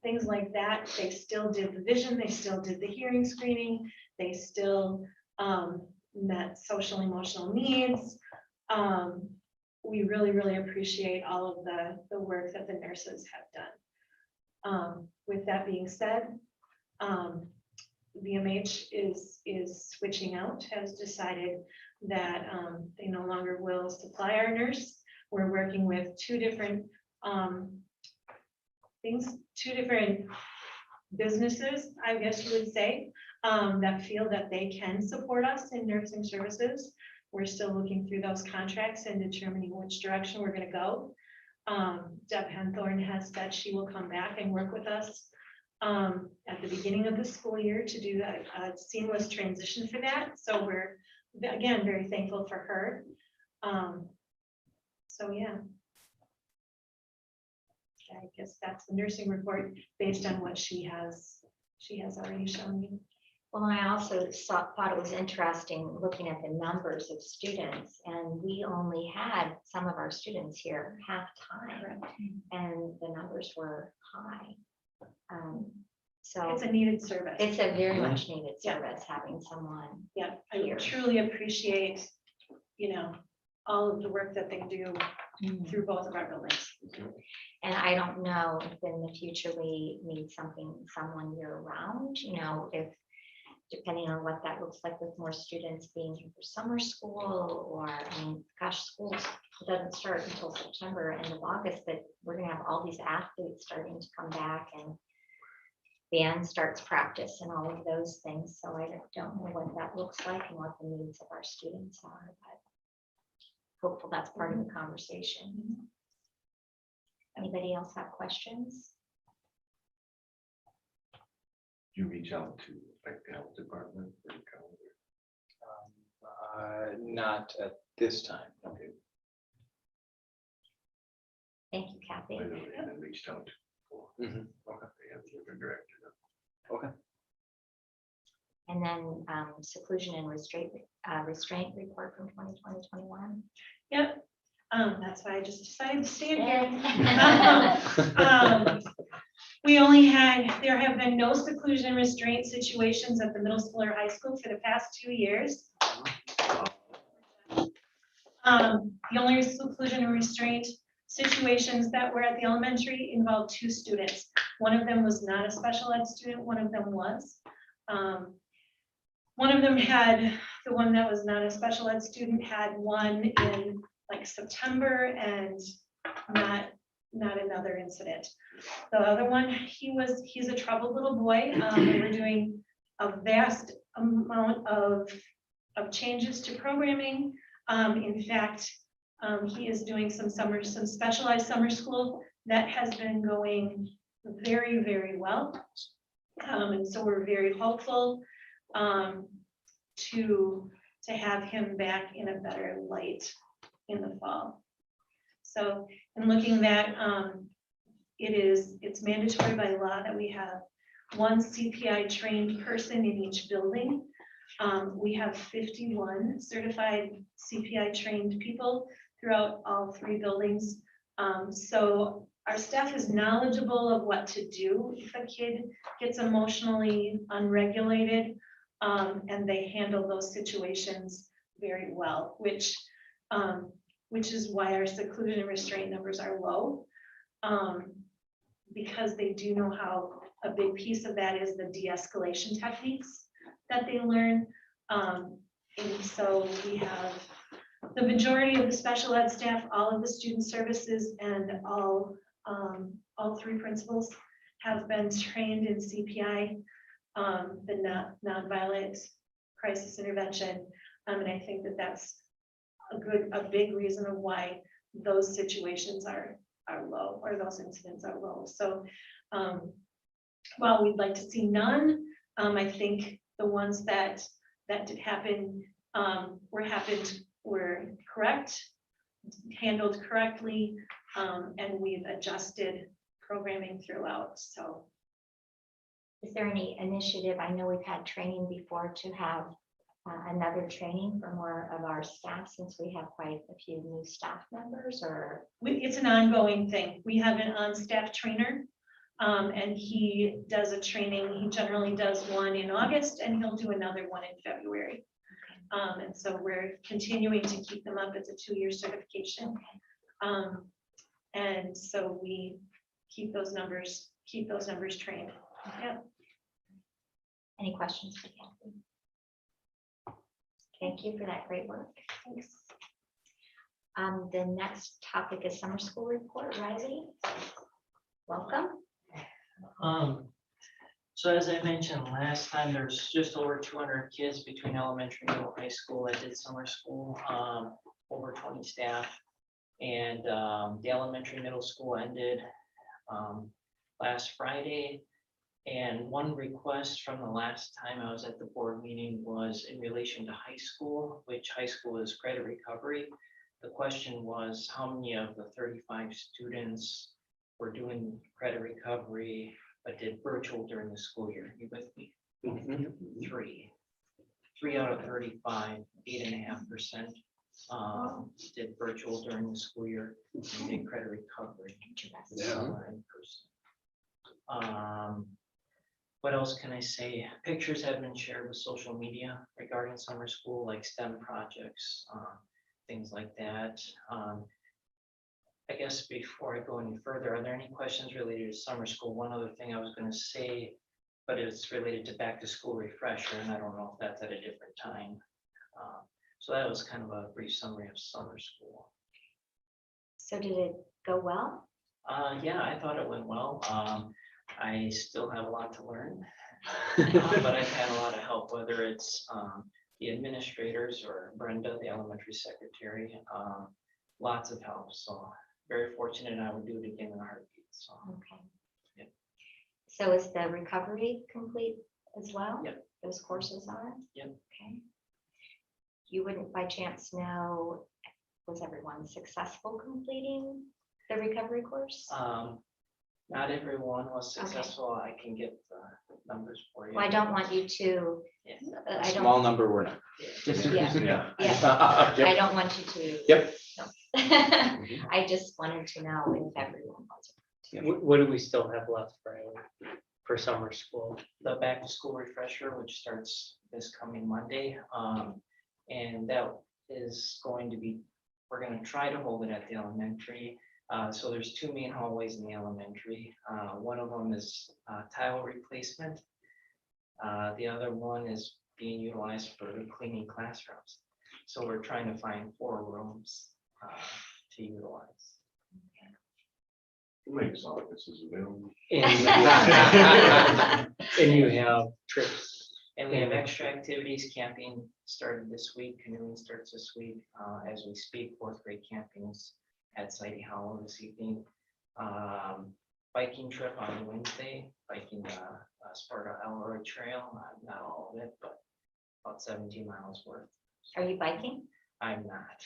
Speaker 5: things like that. They still did the vision, they still did the hearing screening, they still met social emotional needs. We really, really appreciate all of the work that the nurses have done. With that being said, VMH is switching out, has decided that they no longer will supply our nurse. We're working with two different businesses, I guess you would say, that feel that they can support us in nursing services. We're still looking through those contracts and determining which direction we're going to go. Deb Henthorne has said she will come back and work with us at the beginning of the school year to do a seamless transition for that. So we're, again, very thankful for her. So yeah. I guess that's the nursing report based on what she has already shown me.
Speaker 3: Well, I also thought it was interesting looking at the numbers of students, and we only had some of our students here half-time, and the numbers were high. So
Speaker 5: It's a needed service.
Speaker 3: it's a very much needed service, having someone.
Speaker 5: Yeah, I
Speaker 3: here.
Speaker 5: truly appreciate, all of the work that they do through both of our buildings.
Speaker 3: And I don't know if in the future we need someone year round, if depending on what that looks like with more students being here for summer school, or gosh, school doesn't start until September, end of August, but we're gonna have all these athletes starting to come back, and band starts practice and all of those things. So I don't know what that looks like and what the needs of our students are, but hopeful that's part of the conversation. Anybody else have questions?
Speaker 1: Do you reach out to like the health department for the calendar?
Speaker 6: Not at this time.
Speaker 1: Okay,
Speaker 3: Thank you, Kathy.
Speaker 1: I know they haven't reached out before.
Speaker 6: Mhm.
Speaker 1: They have a different director now.
Speaker 3: And then seclusion and restraint report from 2020-21.
Speaker 5: Yep, that's why I just decided to stand here. We only had, there have been no seclusion restraint situations at the middle school or high school for the past 2 years. The only seclusion and restraint situations that were at the elementary involved 2 students. One of them was not a special ed student, one of them was. One of them had, the one that was not a special ed student had one in like September and not another incident. The other one, he's a troubled little boy. We're doing a vast amount of changes to programming. In fact, he is doing some specialized summer school that has been going very, very well. And so we're very hopeful to have him back in a better light in the fall. So in looking at that, it's mandatory by law that we have 1 CPI trained person in each building. We have 51 certified CPI trained people throughout all 3 buildings. So our staff is knowledgeable of what to do if a kid gets emotionally unregulated, and they handle those situations very well, which is why our seclusion and restraint numbers are low, because they do know how a big piece of that is the de-escalation techniques that they learn. And so we have the majority of the special ed staff, all of the student services, and all 3 principals have been trained in CPI, the nonviolent crisis intervention. And I think that that's a big reason of why those situations are low, or those incidents are low. So while we'd like to see none, I think the ones that did happen were correct, handled correctly, and we've adjusted programming throughout. So
Speaker 3: Is there any initiative? I know we've had training before to have another training for more of our staff, since we have quite a few new staff members, or?
Speaker 5: it's an ongoing thing. We have an on-staff trainer, and he does a training. He generally does one in August, and he'll do another one in February. And so we're continuing to keep them up. It's a 2-year certification. And so we keep those numbers trained. Yeah.
Speaker 3: Any questions for Kathy? Thank you for that great work.
Speaker 5: Thanks.
Speaker 3: The next topic is summer school report. Riley, welcome.
Speaker 7: So as I mentioned last time, there's just over 200 kids between elementary and middle high school that did summer school, over 20 staff. And the elementary middle school ended last Friday. And one request from the last time I was at the board meeting was in relation to high school, which high school is credit recovery. The question was, how many of the 35 students were doing credit recovery but did virtual during the school year? You with me? Three out of 35, 8.5%, did virtual during the school year and did credit recovery. In person. What else can I say? Pictures have been shared with social media regarding summer school, like STEM projects, things like that. I guess before I go any further, are there any questions related to summer school? One other thing I was going to say, but it's related to back to school refresher, and I don't know if that's at a different time. So that was kind of a brief summary of summer school.
Speaker 3: So did it go well?
Speaker 7: Yeah, I thought it went well. I still have a lot to learn, but I've had a lot of help, whether it's the administrators or Brenda, the elementary secretary, lots of help. So very fortunate, and I would do it again in a heartbeat. So
Speaker 3: Okay.
Speaker 7: Yep.
Speaker 3: So is the recovery complete as well?
Speaker 7: Yep.
Speaker 3: Those courses are?
Speaker 7: Yep.
Speaker 3: Okay. You wouldn't by chance know, was everyone successful completing the recovery course?
Speaker 4: Not everyone was successful. I can get the numbers for you.
Speaker 3: Well, I don't want you to,
Speaker 6: A
Speaker 3: I
Speaker 6: small
Speaker 3: don't,
Speaker 6: number, we're not.
Speaker 3: yeah,
Speaker 1: Yeah.
Speaker 3: yeah, I
Speaker 6: Yep.
Speaker 3: don't want you to.
Speaker 6: Yep.
Speaker 3: No. I just wanted to know if everyone was.
Speaker 7: What do we still have left for summer school?
Speaker 4: The back to school refresher, which starts this coming Monday. And that is going to be, we're gonna try to hold it at the elementary. So there's two main hallways in the elementary. One of them is tile replacement. The other one is being utilized for cleaning classrooms. So we're trying to find 4 rooms to utilize.
Speaker 1: Makes offices available.
Speaker 7: And and you have trips.
Speaker 4: And we have extra activities. Camping started this week, canoeing starts this week. As we speak, 4th grade camping is at Sidey Hollow this evening. Biking trip on Wednesday, biking Sparta Elroy Trail, not all of it, but about 17 miles worth.
Speaker 3: Are you biking?
Speaker 4: I'm not.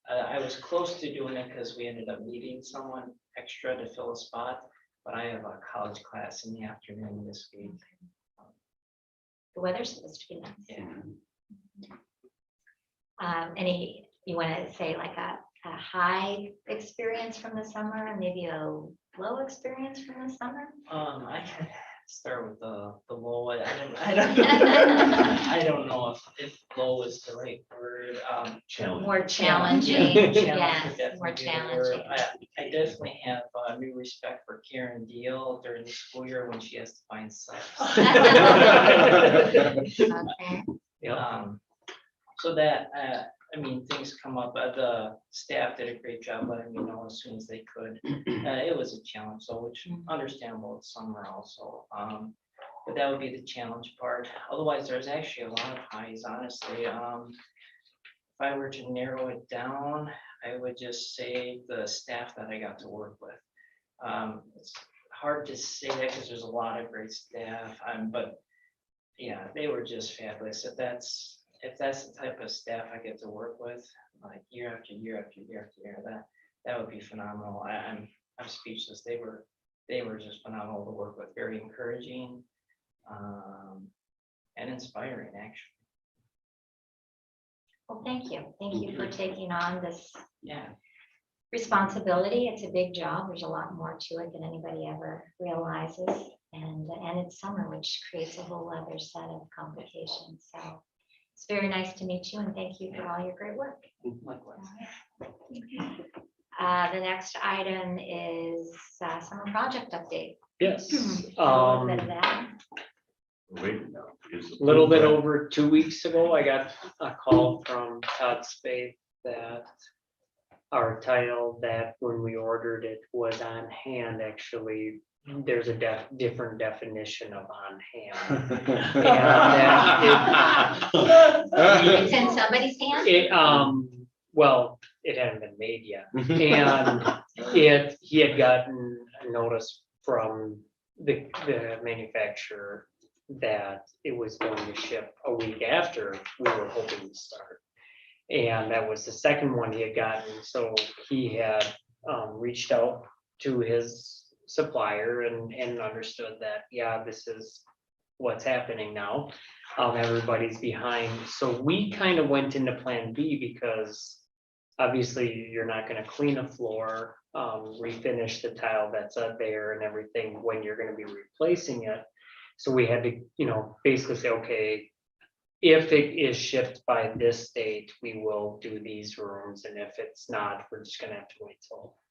Speaker 4: I was close to doing it because we ended up needing someone extra to fill a spot, but I have a college class in the afternoon this week.
Speaker 3: The weather's supposed to be nice.
Speaker 4: Yeah.
Speaker 3: Any, you want to say like a high experience from the summer and maybe a low experience from the summer?
Speaker 4: I can start with the low. I don't know if low is the right word.
Speaker 1: Challenge.
Speaker 3: More challenging,
Speaker 4: Challenge
Speaker 3: yes,
Speaker 4: would definitely
Speaker 3: more
Speaker 4: be the word.
Speaker 3: challenging.
Speaker 4: I definitely have new respect for Karen Deal during the school year when she has to find subs.
Speaker 3: Okay.
Speaker 4: So that, I mean, things come up, the staff did a great job letting me know as soon as they could. It was a challenge, so which understandable, it's summer also. But that would be the challenge part. Otherwise, there's actually a lot of highs, honestly. If I were to narrow it down, I would just say the staff that I got to work with. It's hard to say that because there's a lot of great staff, but yeah, they were just fabulous. If that's the type of staff I get to work with, like year after year after year after year, that would be phenomenal. I'm speechless. They were just phenomenal to work with, very encouraging, and inspiring, actually.
Speaker 3: Well, thank you. Thank you for taking on this
Speaker 4: Yeah.
Speaker 3: responsibility. It's a big job. There's a lot more to it than anybody ever realizes. And it's summer, which creates a whole other set of complications. So it's very nice to meet you and thank you for all your great work.
Speaker 4: Likewise.
Speaker 3: The next item is summer project update.
Speaker 7: Yes,
Speaker 3: A little bit of that.
Speaker 1: Wait, no.
Speaker 7: a little bit over 2 weeks ago, I got a call from Todd Spade that our title that when we ordered it was on hand. Actually, there's a different definition of on hand. And
Speaker 3: It's in somebody's hand?
Speaker 7: well, it hadn't been made yet. And he had gotten a notice from the manufacturer that it was going to ship a week after we were hoping to start. And that was the second one he had gotten. So he had reached out to his supplier and understood that, yeah, this is what's happening now. Everybody's behind. So we kind of went into plan B because obviously you're not going to clean a floor, refinish the tile that's up there and everything when you're going to be replacing it. So we had to, basically say, okay, if it is shipped by this date, we will do these rooms. And if it's not, we're just gonna have to wait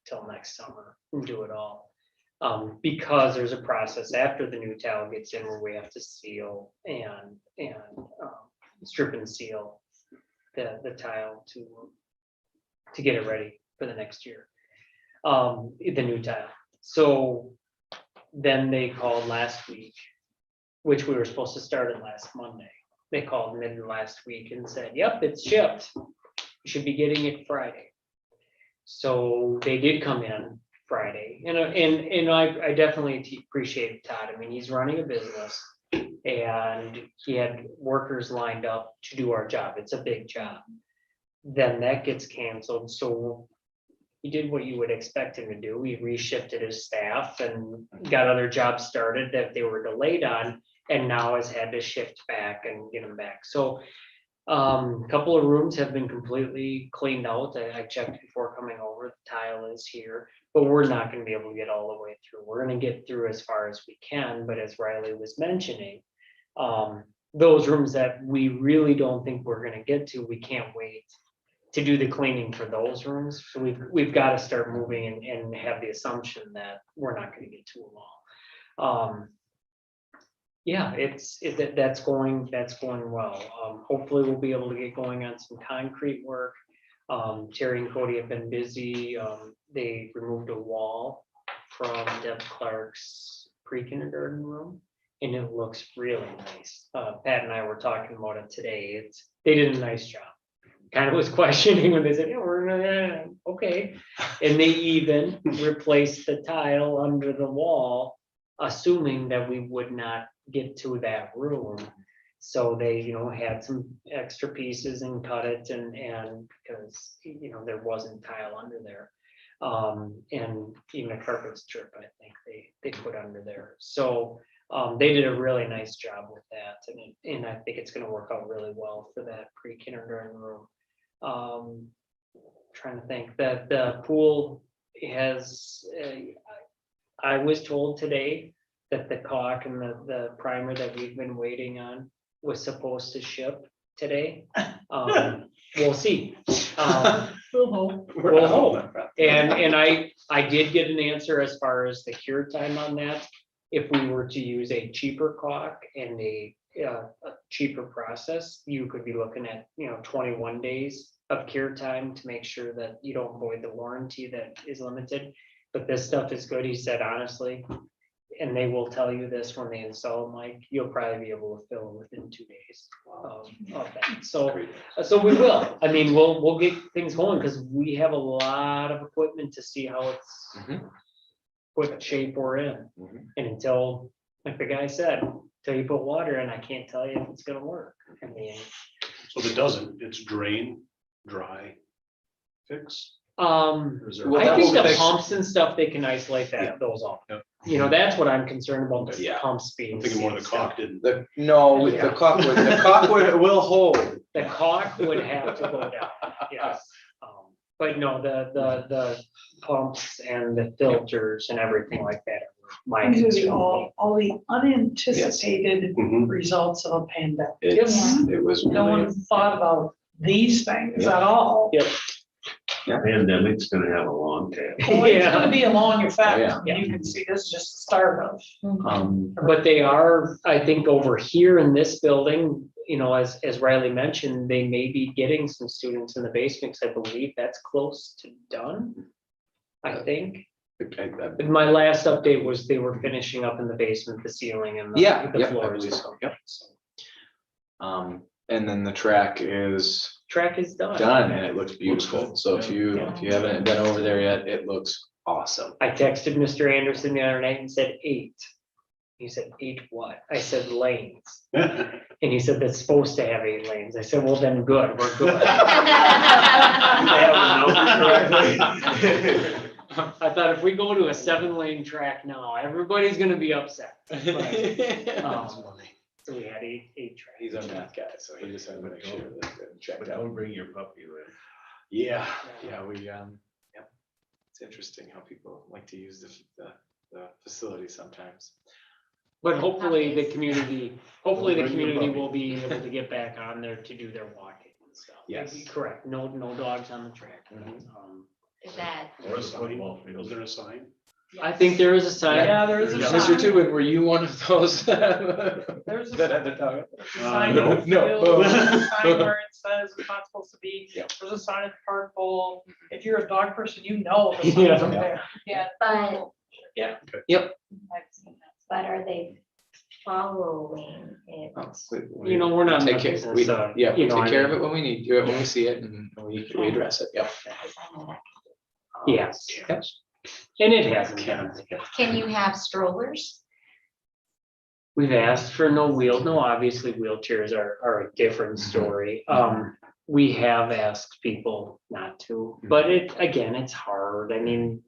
Speaker 7: till next summer and do it all. Because there's a process after the new tile gets in where we have to seal and strip and seal the tile to get it ready for the next year. The new tile. So then they called last week, which we were supposed to start it last Monday. They called mid last week and said, yep, it's shipped. You should be getting it Friday. So they did come in Friday. And I definitely appreciate Todd. I mean, he's running a business and he had workers lined up to do our job. It's a big job. Then that gets canceled. So, he did what you would expect him to do. He reshifted his staff and got other jobs started that they were delayed on, and now has had to shift back and get them back. So a couple of rooms have been completely cleaned out. I checked before coming over, the tile is here, but we're not gonna be able to get all the way through. We're gonna get through as far as we can, but as Riley was mentioning, those rooms that we really don't think we're gonna get to, we can't wait to do the cleaning for those rooms. So we've got to start moving and have the assumption that we're not gonna get to them all. Yeah, that's going well. Hopefully we'll be able to get going on some concrete work. Terry and Cody have been busy. They removed a wall from Deb Clark's pre-kindergarten room, and it looks really nice. Pat and I were talking about it today. They did a nice job. Kind of was questioning when they said, yeah, we're gonna, okay. And they even replaced the tile under the wall, assuming that we would not get to that room. So they, had some extra pieces and cut it and because, there wasn't tile under there. And even a carpet strip, I think they put under there. So they did a really nice job with that. And I think it's gonna work out really well for that pre-kindergarten room. Trying to think that the pool has, I was told today that the caulk and the primer that we've been waiting on was supposed to ship today. We'll see.
Speaker 8: We'll hope.
Speaker 7: We'll hope. And I did get an answer as far as the cure time on that. If we were to use a cheaper caulk and a cheaper process, you could be looking at 21 days of cure time to make sure that you don't void the warranty that is limited. But this stuff is good, he said, honestly. And they will tell you this when they install them, like, you'll probably be able to fill within 2 days of that. So we will. I mean, we'll get things going because we have a lot of equipment to see how it's what shape we're in. And until, like the guy said, until you put water in, I can't tell you if it's gonna work. I mean,
Speaker 11: So if it doesn't, it's drain, dry, fix. Is there-
Speaker 7: I think the
Speaker 6: fix-
Speaker 7: pumps and stuff, they can isolate those off.
Speaker 11: Yep.
Speaker 7: That's what I'm concerned about, the
Speaker 6: Yeah.
Speaker 7: pumps being.
Speaker 11: I'm thinking more the
Speaker 7: seized
Speaker 11: caulk
Speaker 7: up.
Speaker 11: didn't.
Speaker 6: The
Speaker 7: Yeah.
Speaker 6: caulk will hold.
Speaker 7: The caulk would have to go down, yes. But no, the pumps and the filters and everything like that. are my
Speaker 8: These are
Speaker 7: concern.
Speaker 8: all the unanticipated
Speaker 11: Mhm.
Speaker 8: results of a pandemic.
Speaker 6: It was
Speaker 8: No
Speaker 6: really,
Speaker 8: one thought about these things at all.
Speaker 7: Yep.
Speaker 1: Pandemic's gonna have a long tail.
Speaker 8: Well, it's gonna be a long effect.
Speaker 6: Yeah.
Speaker 8: I mean, you can see this is just the start of.
Speaker 7: But they are, I think, over here in this building, as Riley mentioned, they may be getting some students in the basement, because I believe that's close to done. I think. My last update was they were finishing up in the basement, the ceiling and the
Speaker 6: I
Speaker 7: floors.
Speaker 6: believe so. Yep. And then the track is
Speaker 7: Track is done.
Speaker 6: done and it looks beautiful.
Speaker 11: good.
Speaker 6: So if you haven't been over there yet, it looks awesome.
Speaker 7: I texted Mr. Anderson the other night and said 8. He said 8 what? I said lanes. And he said that's supposed to have 8 lanes. I said, well, then good, we're good. I thought if we go to a 7-lane track now, everybody's gonna be upset. But, so we had 8 tracks.
Speaker 6: He's our math guy, so he just had to make sure that it checked
Speaker 1: But
Speaker 6: out.
Speaker 1: don't bring your puppy with.
Speaker 6: Yeah, it's interesting how people like to use the facility sometimes.
Speaker 7: But hopefully the
Speaker 3: Puppies.
Speaker 7: community will be able to get back on there to do their walking and stuff.
Speaker 6: Yes.
Speaker 7: Correct. No dogs on the track.
Speaker 3: Is that,
Speaker 11: Or a sign. Is there a sign?
Speaker 7: I think there is a sign.
Speaker 8: Yeah, there is a
Speaker 6: Mr.
Speaker 8: sign.
Speaker 6: Tubin, were you one of those?
Speaker 8: There's a
Speaker 6: that had to talk?
Speaker 8: sign.
Speaker 11: No.
Speaker 8: in the field, there's a sign where it says it's not supposed to be.
Speaker 6: Yep.
Speaker 8: There's a sign at the park bowl. If you're a dog person, the
Speaker 7: Yeah.
Speaker 8: sign's up there.
Speaker 2: Yeah.
Speaker 3: but,
Speaker 2: But are they following it?
Speaker 7: We're not in the
Speaker 6: Take care,
Speaker 7: business
Speaker 6: we,
Speaker 7: of,
Speaker 6: yeah, we
Speaker 7: you know,
Speaker 6: take care
Speaker 7: I
Speaker 6: of
Speaker 7: mean-
Speaker 6: it when we need to, when we see it, and we address it, yep.
Speaker 7: Yes. Yep. And it hasn't been.
Speaker 3: can you have strollers?
Speaker 7: We've asked for no, obviously wheelchairs are a different story. we have asked people not to, but it's hard. I mean,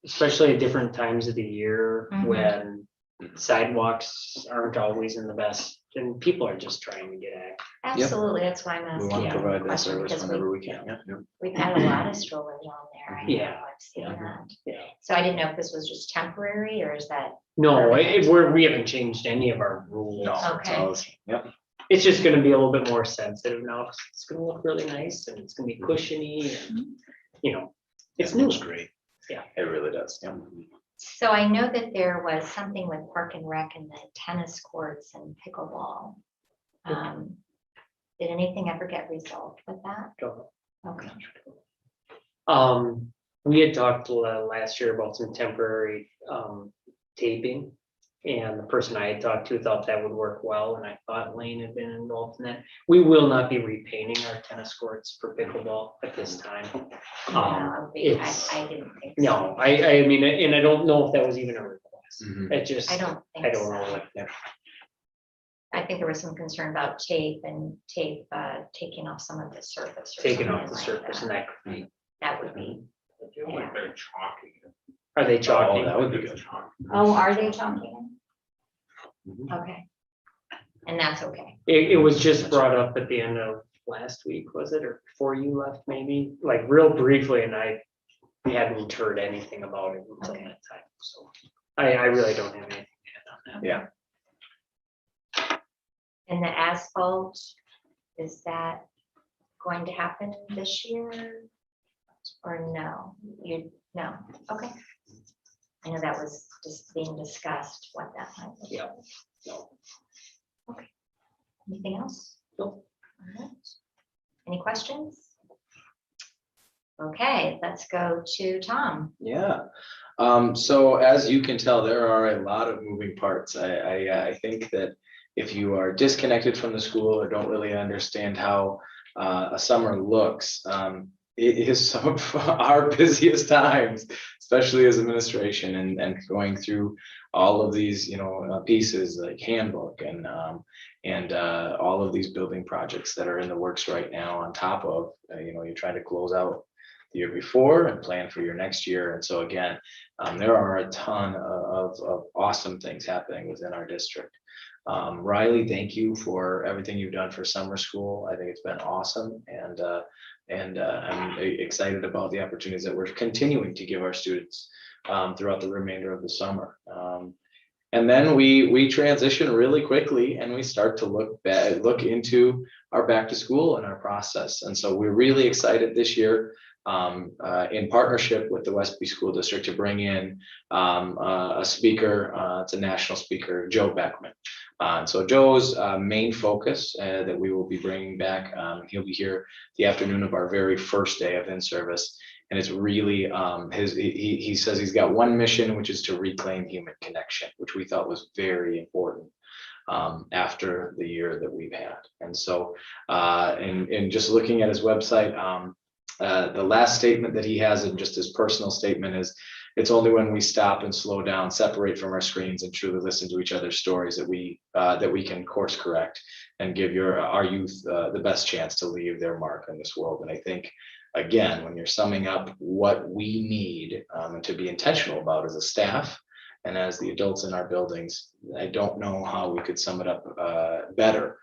Speaker 7: especially at different times of the year
Speaker 3: Mhm.
Speaker 7: when sidewalks aren't always in the best, and people are just trying to get active.
Speaker 3: Absolutely, that's why I'm
Speaker 6: We
Speaker 3: asking.
Speaker 6: want to
Speaker 3: the
Speaker 6: provide that
Speaker 3: question,
Speaker 6: service
Speaker 3: because
Speaker 6: whenever we can. Yeah.
Speaker 3: we've had a lot of strollers on there. I know,
Speaker 7: Yeah.
Speaker 3: I've seen
Speaker 6: Yeah.
Speaker 3: that.
Speaker 7: Yeah.
Speaker 3: So I didn't know if this was just temporary, or is that,
Speaker 7: No,
Speaker 3: Permanent.
Speaker 7: we haven't changed any of our rules.
Speaker 6: No, it's
Speaker 3: Okay.
Speaker 6: all the same. Yep.
Speaker 7: It's just gonna be a little bit more sensitive now, 'cause it's gonna look really nice and it's gonna be cushiony and, it's
Speaker 11: It
Speaker 7: new.
Speaker 11: looks great.
Speaker 6: It really does. Yeah.
Speaker 3: so I know that there was something with Park and Rec and the tennis courts and pickleball. Did anything ever get resolved with that?
Speaker 7: Don't
Speaker 3: Okay,
Speaker 7: We had talked last year about some temporary taping. And the person I had talked to thought that would work well, and I thought Lane had been involved in that. We will not be repainting our tennis courts for pickleball at this time. It's,
Speaker 3: I didn't think.
Speaker 7: no, I mean, and I don't know if that was even a request.
Speaker 6: Mhm.
Speaker 7: It just,
Speaker 3: I don't
Speaker 7: I
Speaker 3: think
Speaker 7: don't know
Speaker 3: so.
Speaker 7: what,
Speaker 3: I think there was some concern about tape taking off some of the surface. or
Speaker 7: taking off
Speaker 3: something
Speaker 7: the
Speaker 3: like
Speaker 7: surface and
Speaker 3: that.
Speaker 7: that could be,
Speaker 3: That would be, yeah.
Speaker 7: are they
Speaker 6: Oh,
Speaker 7: chalking?
Speaker 6: that would be good.
Speaker 3: Oh, are they talking?
Speaker 6: Mhm.
Speaker 3: Okay. And that's okay.
Speaker 7: It was just brought up at the end of last week, was it, or before you left, maybe, like real briefly, and we hadn't heard anything about it until
Speaker 3: Okay.
Speaker 7: that time, so. I really don't have anything to add on that.
Speaker 6: Yeah.
Speaker 3: And the asphalt, is that going to happen this year? Or no? No, okay. I know that was just being discussed, what that might look
Speaker 7: Yeah.
Speaker 3: like.
Speaker 7: No.
Speaker 3: Okay. Anything else?
Speaker 7: Nope.
Speaker 3: All right. Any questions? Okay, let's go to Tom.
Speaker 6: Yeah. So as you can tell, there are a lot of moving parts. I think that if you are disconnected from the school or don't really understand how a summer looks, it is some of our busiest times, especially as administration and going through all of these, pieces like handbook and all of these building projects that are in the works right now on top of, you're trying to close out the year before and plan for your next year. And so again, there are a ton of awesome things happening within our district. Riley, thank you for everything you've done for summer school. I think it's been awesome. And I'm excited about the opportunities that we're continuing to give our students throughout the remainder of the summer. And then we transition really quickly and we start to look into our back to school and our process. And so we're really excited this year in partnership with the Westby School District to bring in a speaker. It's a national speaker, Joe Beckman. So Joe's main focus that we will be bringing back, he'll be here the afternoon of our very first day of in-service. And it's really he says he's got one mission, which is to reclaim human connection, which we thought was very important after the year that we've had. And so in just looking at his website, the last statement that he has in just his personal statement is, it's only when we stop and slow down, separate from our screens and truly listen to each other's stories that we can course correct and give our youth the best chance to leave their mark on this world. And I think, again, when you're summing up what we need and to be intentional about as a staff and as the adults in our buildings, I don't know how we could sum it up better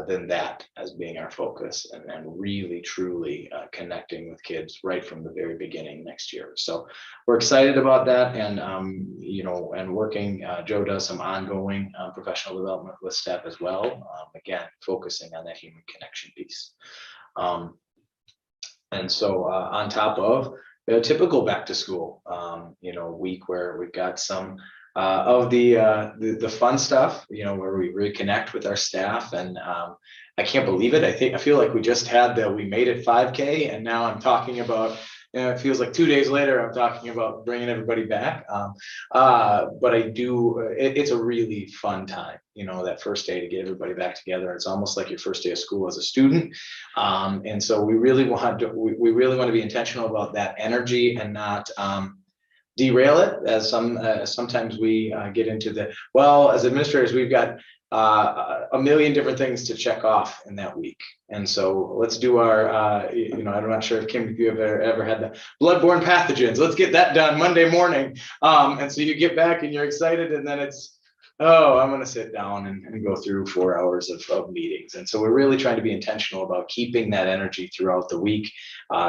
Speaker 6: than that as being our focus and really truly connecting with kids right from the very beginning next year. So we're excited about that and and working, Joe does some ongoing professional development with staff as well. Again, focusing on that human connection piece. And so on top of the typical back to school, week where we've got some of the fun stuff, where we reconnect with our staff. And I can't believe it. I feel like we just had we made it 5K and now I'm talking about, it feels like 2 days later, I'm talking about bringing everybody back. But it's a really fun time, that first day to get everybody back together. It's almost like your first day of school as a student. And so we really want to be intentional about that energy and not derail it, as sometimes we get into the, well, as administrators, we've got a million different things to check off in that week. And so let's do our, I'm not sure if Kim, if you have ever had the bloodborne pathogens, let's get that done Monday morning. And so you get back and you're excited, and then it's, oh, I'm going to sit down and go through 4 hours of meetings. And so we're really trying to be intentional about keeping that energy throughout the week,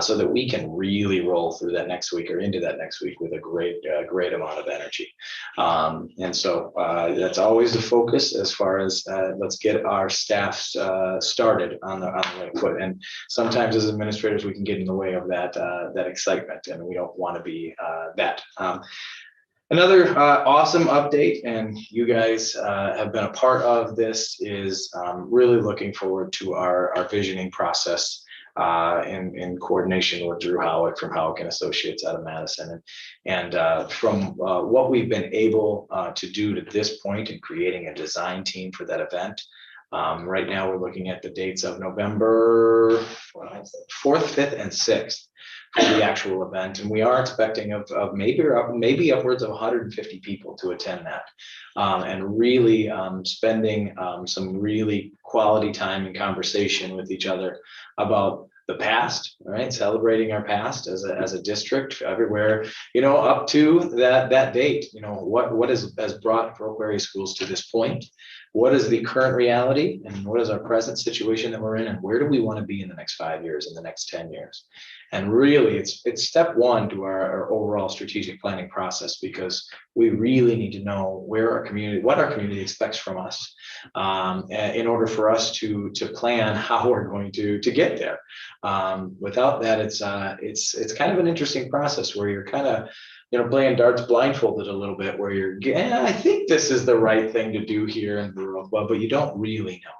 Speaker 6: so that we can really roll through that next week or into that next week with a great amount of energy. And so that's always the focus as far as let's get our staff started on the right foot. And sometimes as administrators, we can get in the way of that excitement, and we don't want to be that. Another awesome update, and you guys have been a part of this, is really looking forward to our visioning process in coordination with Drew Howick from Howick and Associates out of Madison. And from what we've been able to do to this point in creating a design team for that event, right now we're looking at the dates of November 4th, 5th, and 6th. For the actual event, and we are expecting of maybe upwards of 150 people to attend that, and really spending some really quality time and conversation with each other about the past, right? Celebrating our past as a district everywhere, up to that date. What has brought Viroqua area schools to this point? What is the current reality, and what is our present situation that we're in, and where do we want to be in the next 5 years, in the next 10 years? And really, it's step one to our overall strategic planning process, because we really need to know what our community expects from us, in order for us to plan how we're going to get there. Without that, it's kind of an interesting process where you're kind of playing darts blindfolded a little bit, where I think this is the right thing to do here in Viroqua, but you don't really know.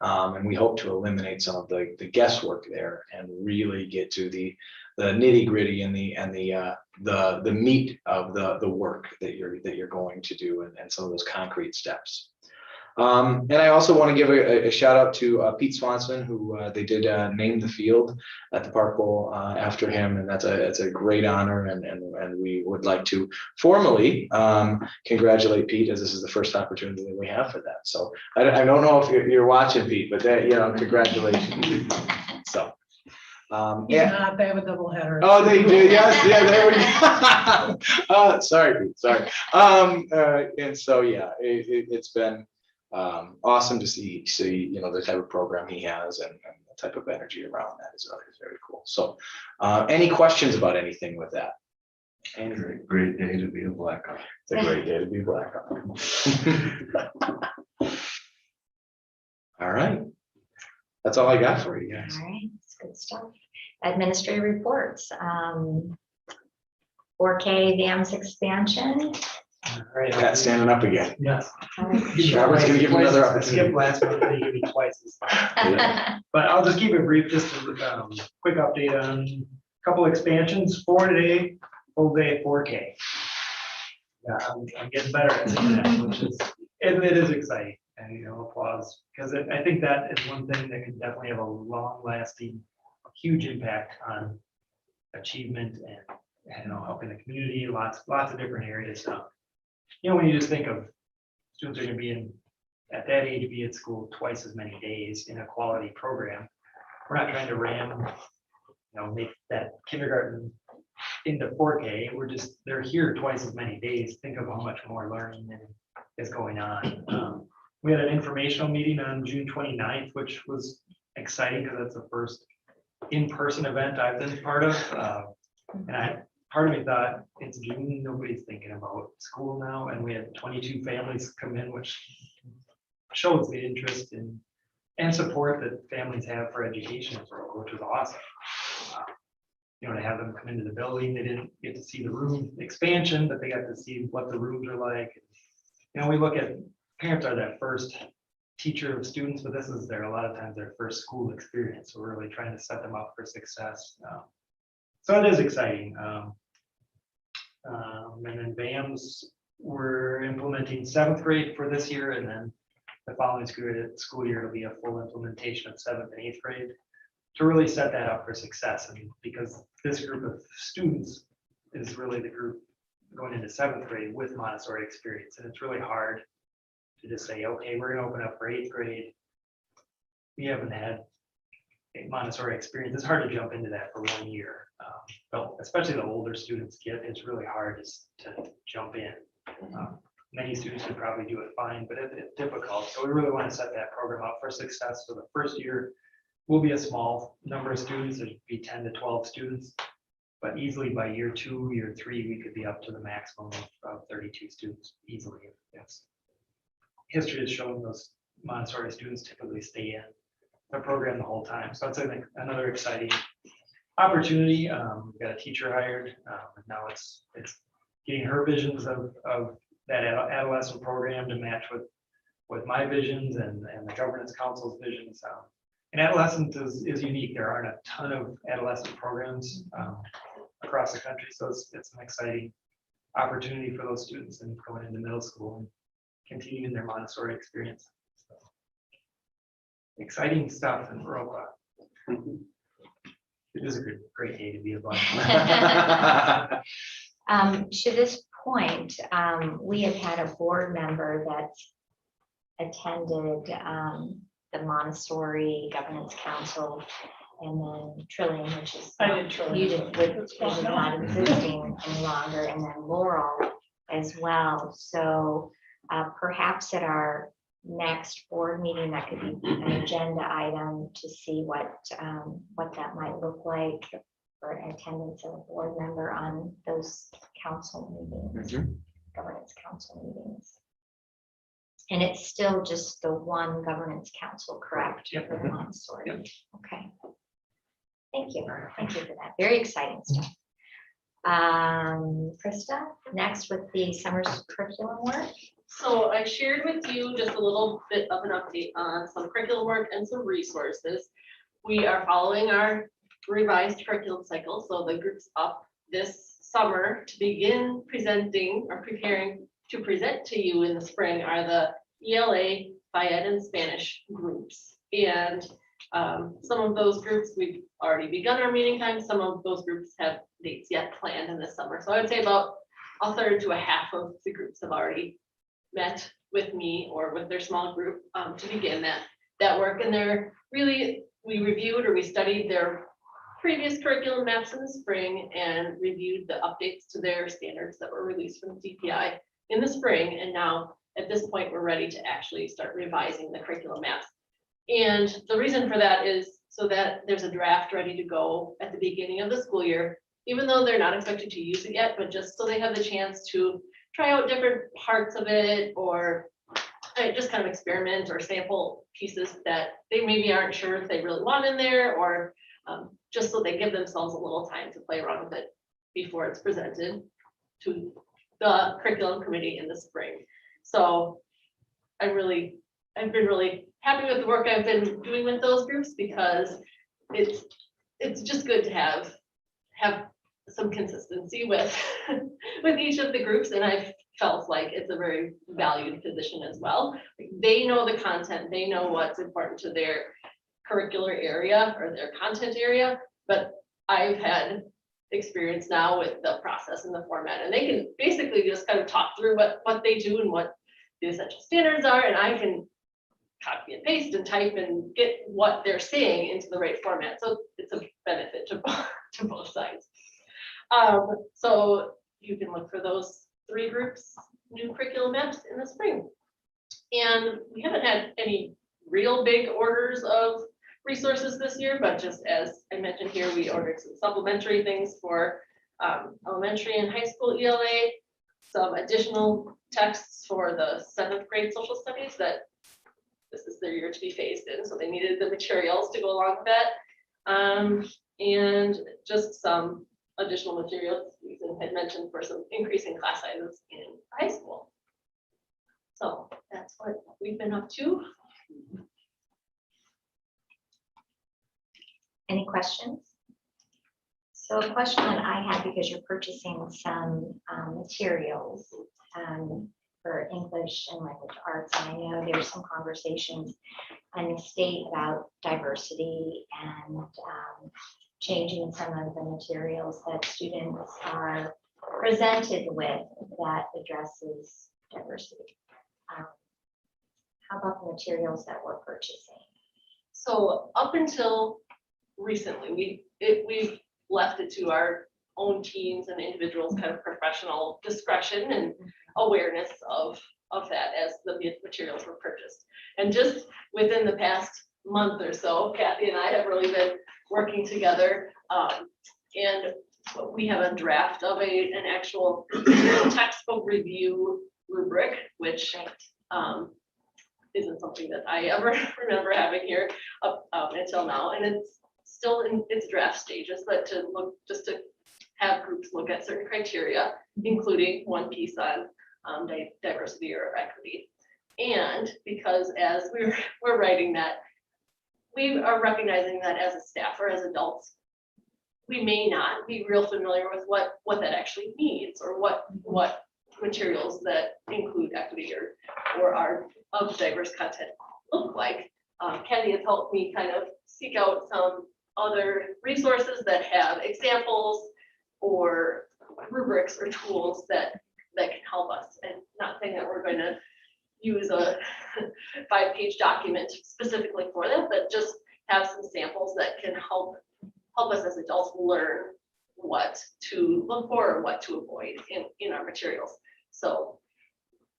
Speaker 6: And we hope to eliminate some of the guesswork there and really get to the nitty gritty and the meat of the work that you're going to do, and some of those concrete steps. And I also want to give a shout out to Pete Swanson, who they did name the field at the Park Bowl after him, and that's a great honor, and we would like to formally congratulate Pete, as this is the first opportunity that we have for that. So I don't know if you're watching, Pete, but congratulations. So.
Speaker 8: Yeah, they have a double header.
Speaker 6: Oh, they do. Yes, yeah, there we go. Sorry, Pete. Sorry. And so it's been awesome to see the type of program he has, and the type of energy around that is very cool. So any questions about anything with that? Andrew?
Speaker 1: Great day to be a Blackhawk.
Speaker 6: It's a great day to be Blackhawk. All right, that's all I got for you guys.
Speaker 3: All right, that's good stuff. Administrative reports. 4K VAMS expansion.
Speaker 10: All right.
Speaker 6: Pat standing up again.
Speaker 10: Yes.
Speaker 6: Robert's gonna give him another
Speaker 10: I skipped last month, they gave me twice this time. But I'll just keep it brief, just a quick update on a couple expansions. 4 today, full day at 4K. Yeah, I'm getting better at that, which is, it is exciting, and applause, because I think that is one thing that can definitely have a long-lasting, huge impact on achievement and helping the community, lots of different areas. So, when you just think of students are going to be at that age, be at school twice as many days in a quality program. We're not trying to ram, make that kindergarten into 4K. They're here twice as many days. Think of how much more learning is going on. We had an informational meeting on June 29th, which was exciting because that's the first in-person event I've been part of. And part of me thought, it's June, nobody's thinking about school now, and we had 22 families come in, which shows the interest and support that families have for education, which was awesome. To have them come into the building, they didn't get to see the room expansion, but they got to see what the rooms are like. We look at parents are that first teacher of students, but this is a lot of times their first school experience. So we're really trying to set them up for success. So it is exciting. And then VAMS, we're implementing 7th grade for this year, and then the following school year will be a full implementation of 7th and 8th grade to really set that up for success. And because this group of students is really the group going into 7th grade with Montessori experience. And it's really hard to just say, okay, we're gonna open up for 8th grade. We haven't had a Montessori experience. It's hard to jump into that for 1 year. But especially the older students get, it's really hard to jump in. Many students could probably do it fine, but it's difficult. So we really want to set that program up for success. So the first year will be a small number of students. There'd be 10 to 12 students. But easily by year 2, year 3, we could be up to the maximum of 32 students easily. Yes. History has shown those Montessori students typically stay in the program the whole time. So that's, I think, another exciting opportunity. We've got a teacher hired. And now it's getting her visions of that adolescent program to match with my visions and the governance council's visions. And adolescent is unique. There aren't a ton of adolescent programs across the country. So it's an exciting opportunity for those students and going into middle school and continuing their Montessori experience. So, exciting stuff in Viroqua. It is a great day to be a bunch.
Speaker 3: To this point, we have had a board member that attended the Montessori Governance Council, and then Trillium, which is is not existing any longer, and then Laurel as well. So perhaps at our next board meeting, that could be an agenda item to see what that might look like for attendance of a board member on those council meetings, governance council meetings. And it's still just the one governance council, correct?
Speaker 10: Yep.
Speaker 3: For the Montessori.
Speaker 10: Yep.
Speaker 3: Okay. Thank you. Thank you for that. Very exciting stuff. Krista, next with the summer curriculum work.
Speaker 12: So I shared with you just a little bit of an update on some curriculum work and some resources. We are following our revised curriculum cycle. So the group's up this summer to begin presenting or preparing to present to you in the spring are the ELA, FIED, and Spanish groups. And some of those groups, we've already begun our meeting time. Some of those groups have dates yet planned in the summer. So I would say about a third to a half of the groups have already met with me or with their small group to begin that work. And they're really, we reviewed or we studied their previous curriculum maps in the spring and reviewed the updates to their standards that were released from DPI in the spring. And now at this point, we're ready to actually start revising the curriculum maps. And the reason for that is so that there's a draft ready to go at the beginning of the school year, even though they're not expected to use it yet, but just so they have the chance to try out different parts of it or just kind of experiment or sample pieces that they maybe aren't sure if they really want in there, or just so they give themselves a little time to play around with it before it's presented to the curriculum committee in the spring. So I've been really happy with the work I've been doing with those groups because it's just good to have some consistency with with each of the groups, and I've felt like it's a very valued position as well. They know the content, they know what's important to their curricular area or their content area, but I've had experience now with the process and the format, and they can basically just kind of talk through what they do and what the essential standards are, and I can copy and paste and type and get what they're saying into the right format. So it's a benefit to both sides. So you can look for those 3 groups, new curriculum maps in the spring. And we haven't had any real big orders of resources this year, but just as I mentioned here, we ordered some supplementary things for elementary and high school ELA, some additional texts for the 7th grade social studies that this is their year to be phased in, so they needed the materials to go along with that. And just some additional materials Susan had mentioned for some increasing class sizes in high school. So that's what we've been up to.
Speaker 3: Any questions? So a question that I had, because you're purchasing some materials for English and language arts, and I know there's some conversations in the state about diversity and changing some of the materials that students are presented with that addresses diversity. How about the materials that we're purchasing?
Speaker 12: So up until recently, we've left it to our own teams and individuals kind of professional discretion and awareness of that as the materials were purchased. And just within the past month or so, Kathy and I have really been working together. And we have a draft of an actual textbook review rubric, which isn't something that I ever remember having here up until now. And it's still in its draft stages, but to look, just to have groups look at certain criteria, including one piece on diversity or equity. And because as we're writing that, we are recognizing that as a staff or as adults, we may not be real familiar with what that actually means, or what materials that include equity or are of diverse content look like. Kathy has helped me kind of seek out some other resources that have examples or rubrics or tools that can help us. And not saying that we're going to use a 5-page document specifically for that, but just have some samples that can help us as adults learn what to look for or what to avoid in our materials. So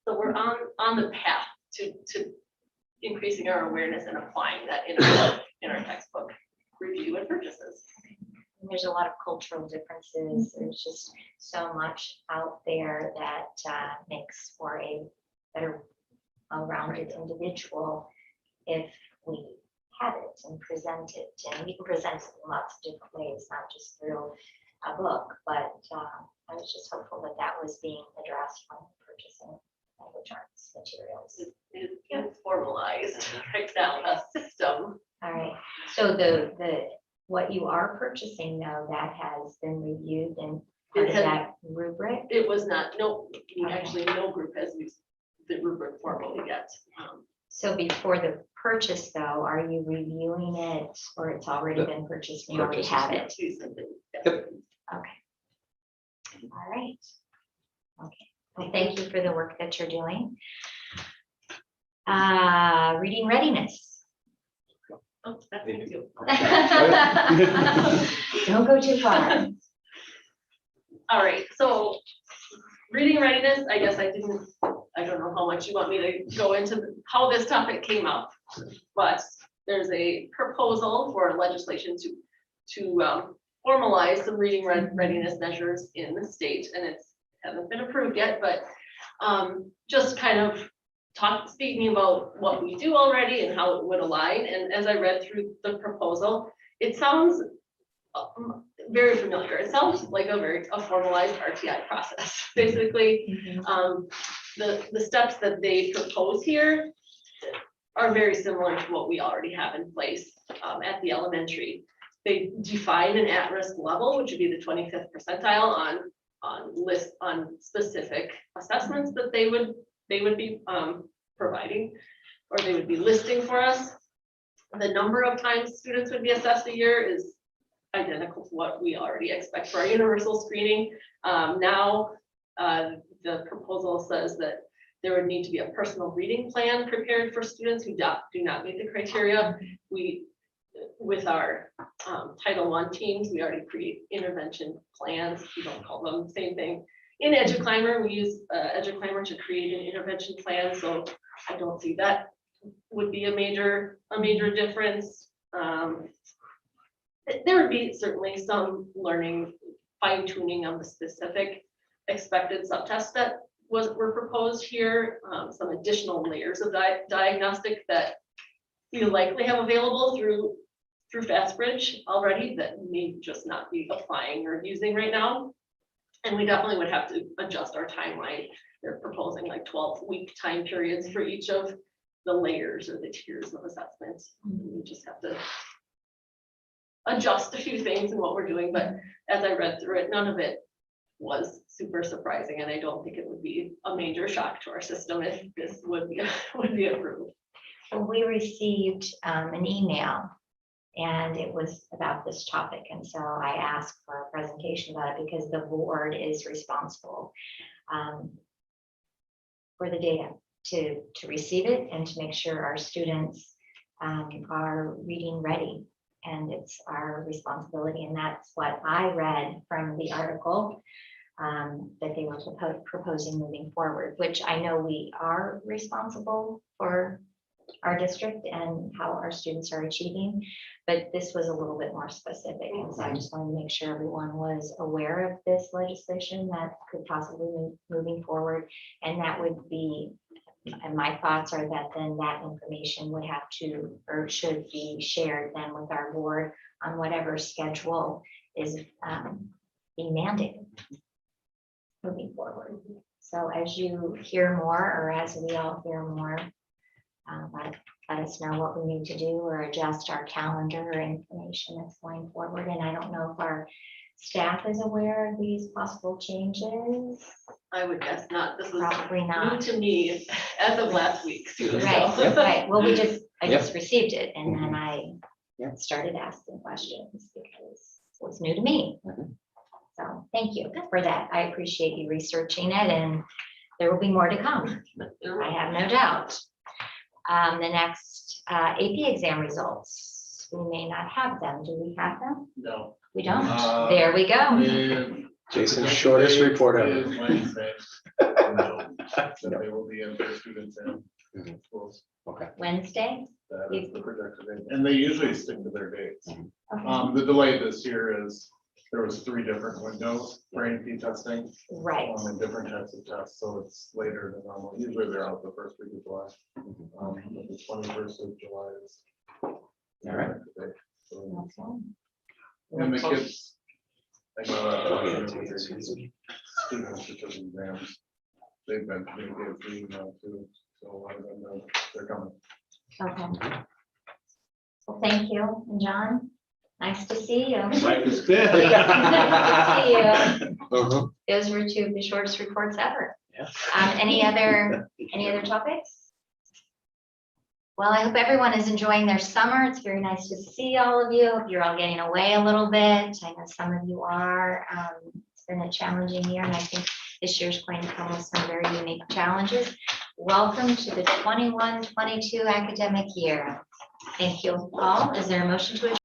Speaker 12: we're on the path to increasing our awareness and applying that in our textbook review and purchases.
Speaker 3: And there's a lot of cultural differences. There's just so much out there that makes for a better, well-rounded individual if we have it and present it. And we can present it in lots of different ways, not just through a book, but I was just hopeful that that was being addressed when purchasing language arts materials.
Speaker 12: It's formalized right now, a system.
Speaker 3: All right, so the what you are purchasing though, that has been reviewed and part of that rubric?
Speaker 12: It was not, actually no group has used the rubric formally yet.
Speaker 3: So before the purchase though, are you reviewing it or it's already been purchased and you already have it?
Speaker 6: Yep.
Speaker 3: Okay. All right. Okay, well, thank you for the work that you're doing. Reading readiness.
Speaker 12: Oh, that's me too.
Speaker 3: Don't go too far.
Speaker 12: All right, so reading readiness, I guess I don't know how much you want me to go into how this topic came up, but there's a proposal for legislation to formalize some reading readiness measures in the state, and it's hasn't been approved yet, but just kind of speaking about what we do already and how it would align. And as I read through the proposal, it sounds very familiar. It sounds like a formalized RTI process. Basically, the steps that they propose here are very similar to what we already have in place at the elementary. They define an at-risk level, which would be the 25th percentile on specific assessments that they would be providing, or they would be listing for us. The number of times students would be assessed a year is identical to what we already expect for our universal screening. Now, the proposal says that there would need to be a personal reading plan prepared for students who do not meet the criteria. With our Title I teams, we already create intervention plans. We don't call them the same thing. In EduClimber, we use EduClimber to create an intervention plan. So I don't see that would be a major difference. There would be certainly some learning, fine tuning of the specific expected subtests that were proposed here. Some additional layers of diagnostic that we likely have available through FastBridge already that may just not be applying or using right now. And we definitely would have to adjust our timeline. They're proposing like 12-week time periods for each of the layers or the tiers of assessments. We just have to adjust a few things in what we're doing, but as I read through it, none of it was super surprising, and I don't think it would be a major shock to our system if this would be approved.
Speaker 3: Well, we received an email And it was about this topic. And so I asked for a presentation about it because the board is responsible for the data to receive it and to make sure our students are reading ready. And it's our responsibility. And that's what I read from the article that they were proposing moving forward, which I know we are responsible for our district and how our students are achieving, but this was a little bit more specific. And so I just wanted to make sure everyone was aware of this legislation that could possibly be moving forward. And that would be, and my thoughts are that then that information would have to, or should be shared then with our board on whatever schedule is being mandated moving forward. So as you hear more, or as we all hear more, let us know what we need to do or adjust our calendar or information that's going forward. And I don't know if our staff is aware of these possible changes.
Speaker 12: I would guess not. This was
Speaker 3: Probably
Speaker 12: new
Speaker 3: not.
Speaker 12: to me as of last week too. so.
Speaker 3: Right, right. Well, I
Speaker 6: Yep.
Speaker 3: just received it and then I started asking questions because it was new to me. So thank you for that. I appreciate you researching it and there will be more to come. I have no doubt. The next AP exam results, we may not have them. Do we have them?
Speaker 1: No.
Speaker 3: We don't. There we go.
Speaker 6: Jason's shortest report ever.
Speaker 1: Wednesday. No, so they will be in for students in schools.
Speaker 6: Okay.
Speaker 3: Wednesday?
Speaker 1: That is the projected date, and they usually stick to their dates.
Speaker 3: Okay.
Speaker 1: The delay this year is there was 3 different windows for AP testing.
Speaker 3: Right.
Speaker 1: And different types of tests, so it's later than normal. Usually they're out the first week of July. But the 21st of July is.
Speaker 6: All right.
Speaker 1: So,
Speaker 3: Okay.
Speaker 1: and the kids. I know, students who took exams, they've been communicated through email too, so a lot of them know they're coming.
Speaker 3: Okay. Well, thank you. And John, nice to see you.
Speaker 11: Right, it's
Speaker 3: Good
Speaker 11: good.
Speaker 3: to see you. Those were 2 of the shortest reports ever.
Speaker 6: Yeah.
Speaker 3: Any other topics? Well, I hope everyone is enjoying their summer. It's very nice to see all of you. Hope you're all getting away a little bit. I know some of you are. It's been a challenging year, and I think this year's going to come with some very unique challenges. Welcome to the 21-22 academic year. Thank you all. Is there a motion to adjourn?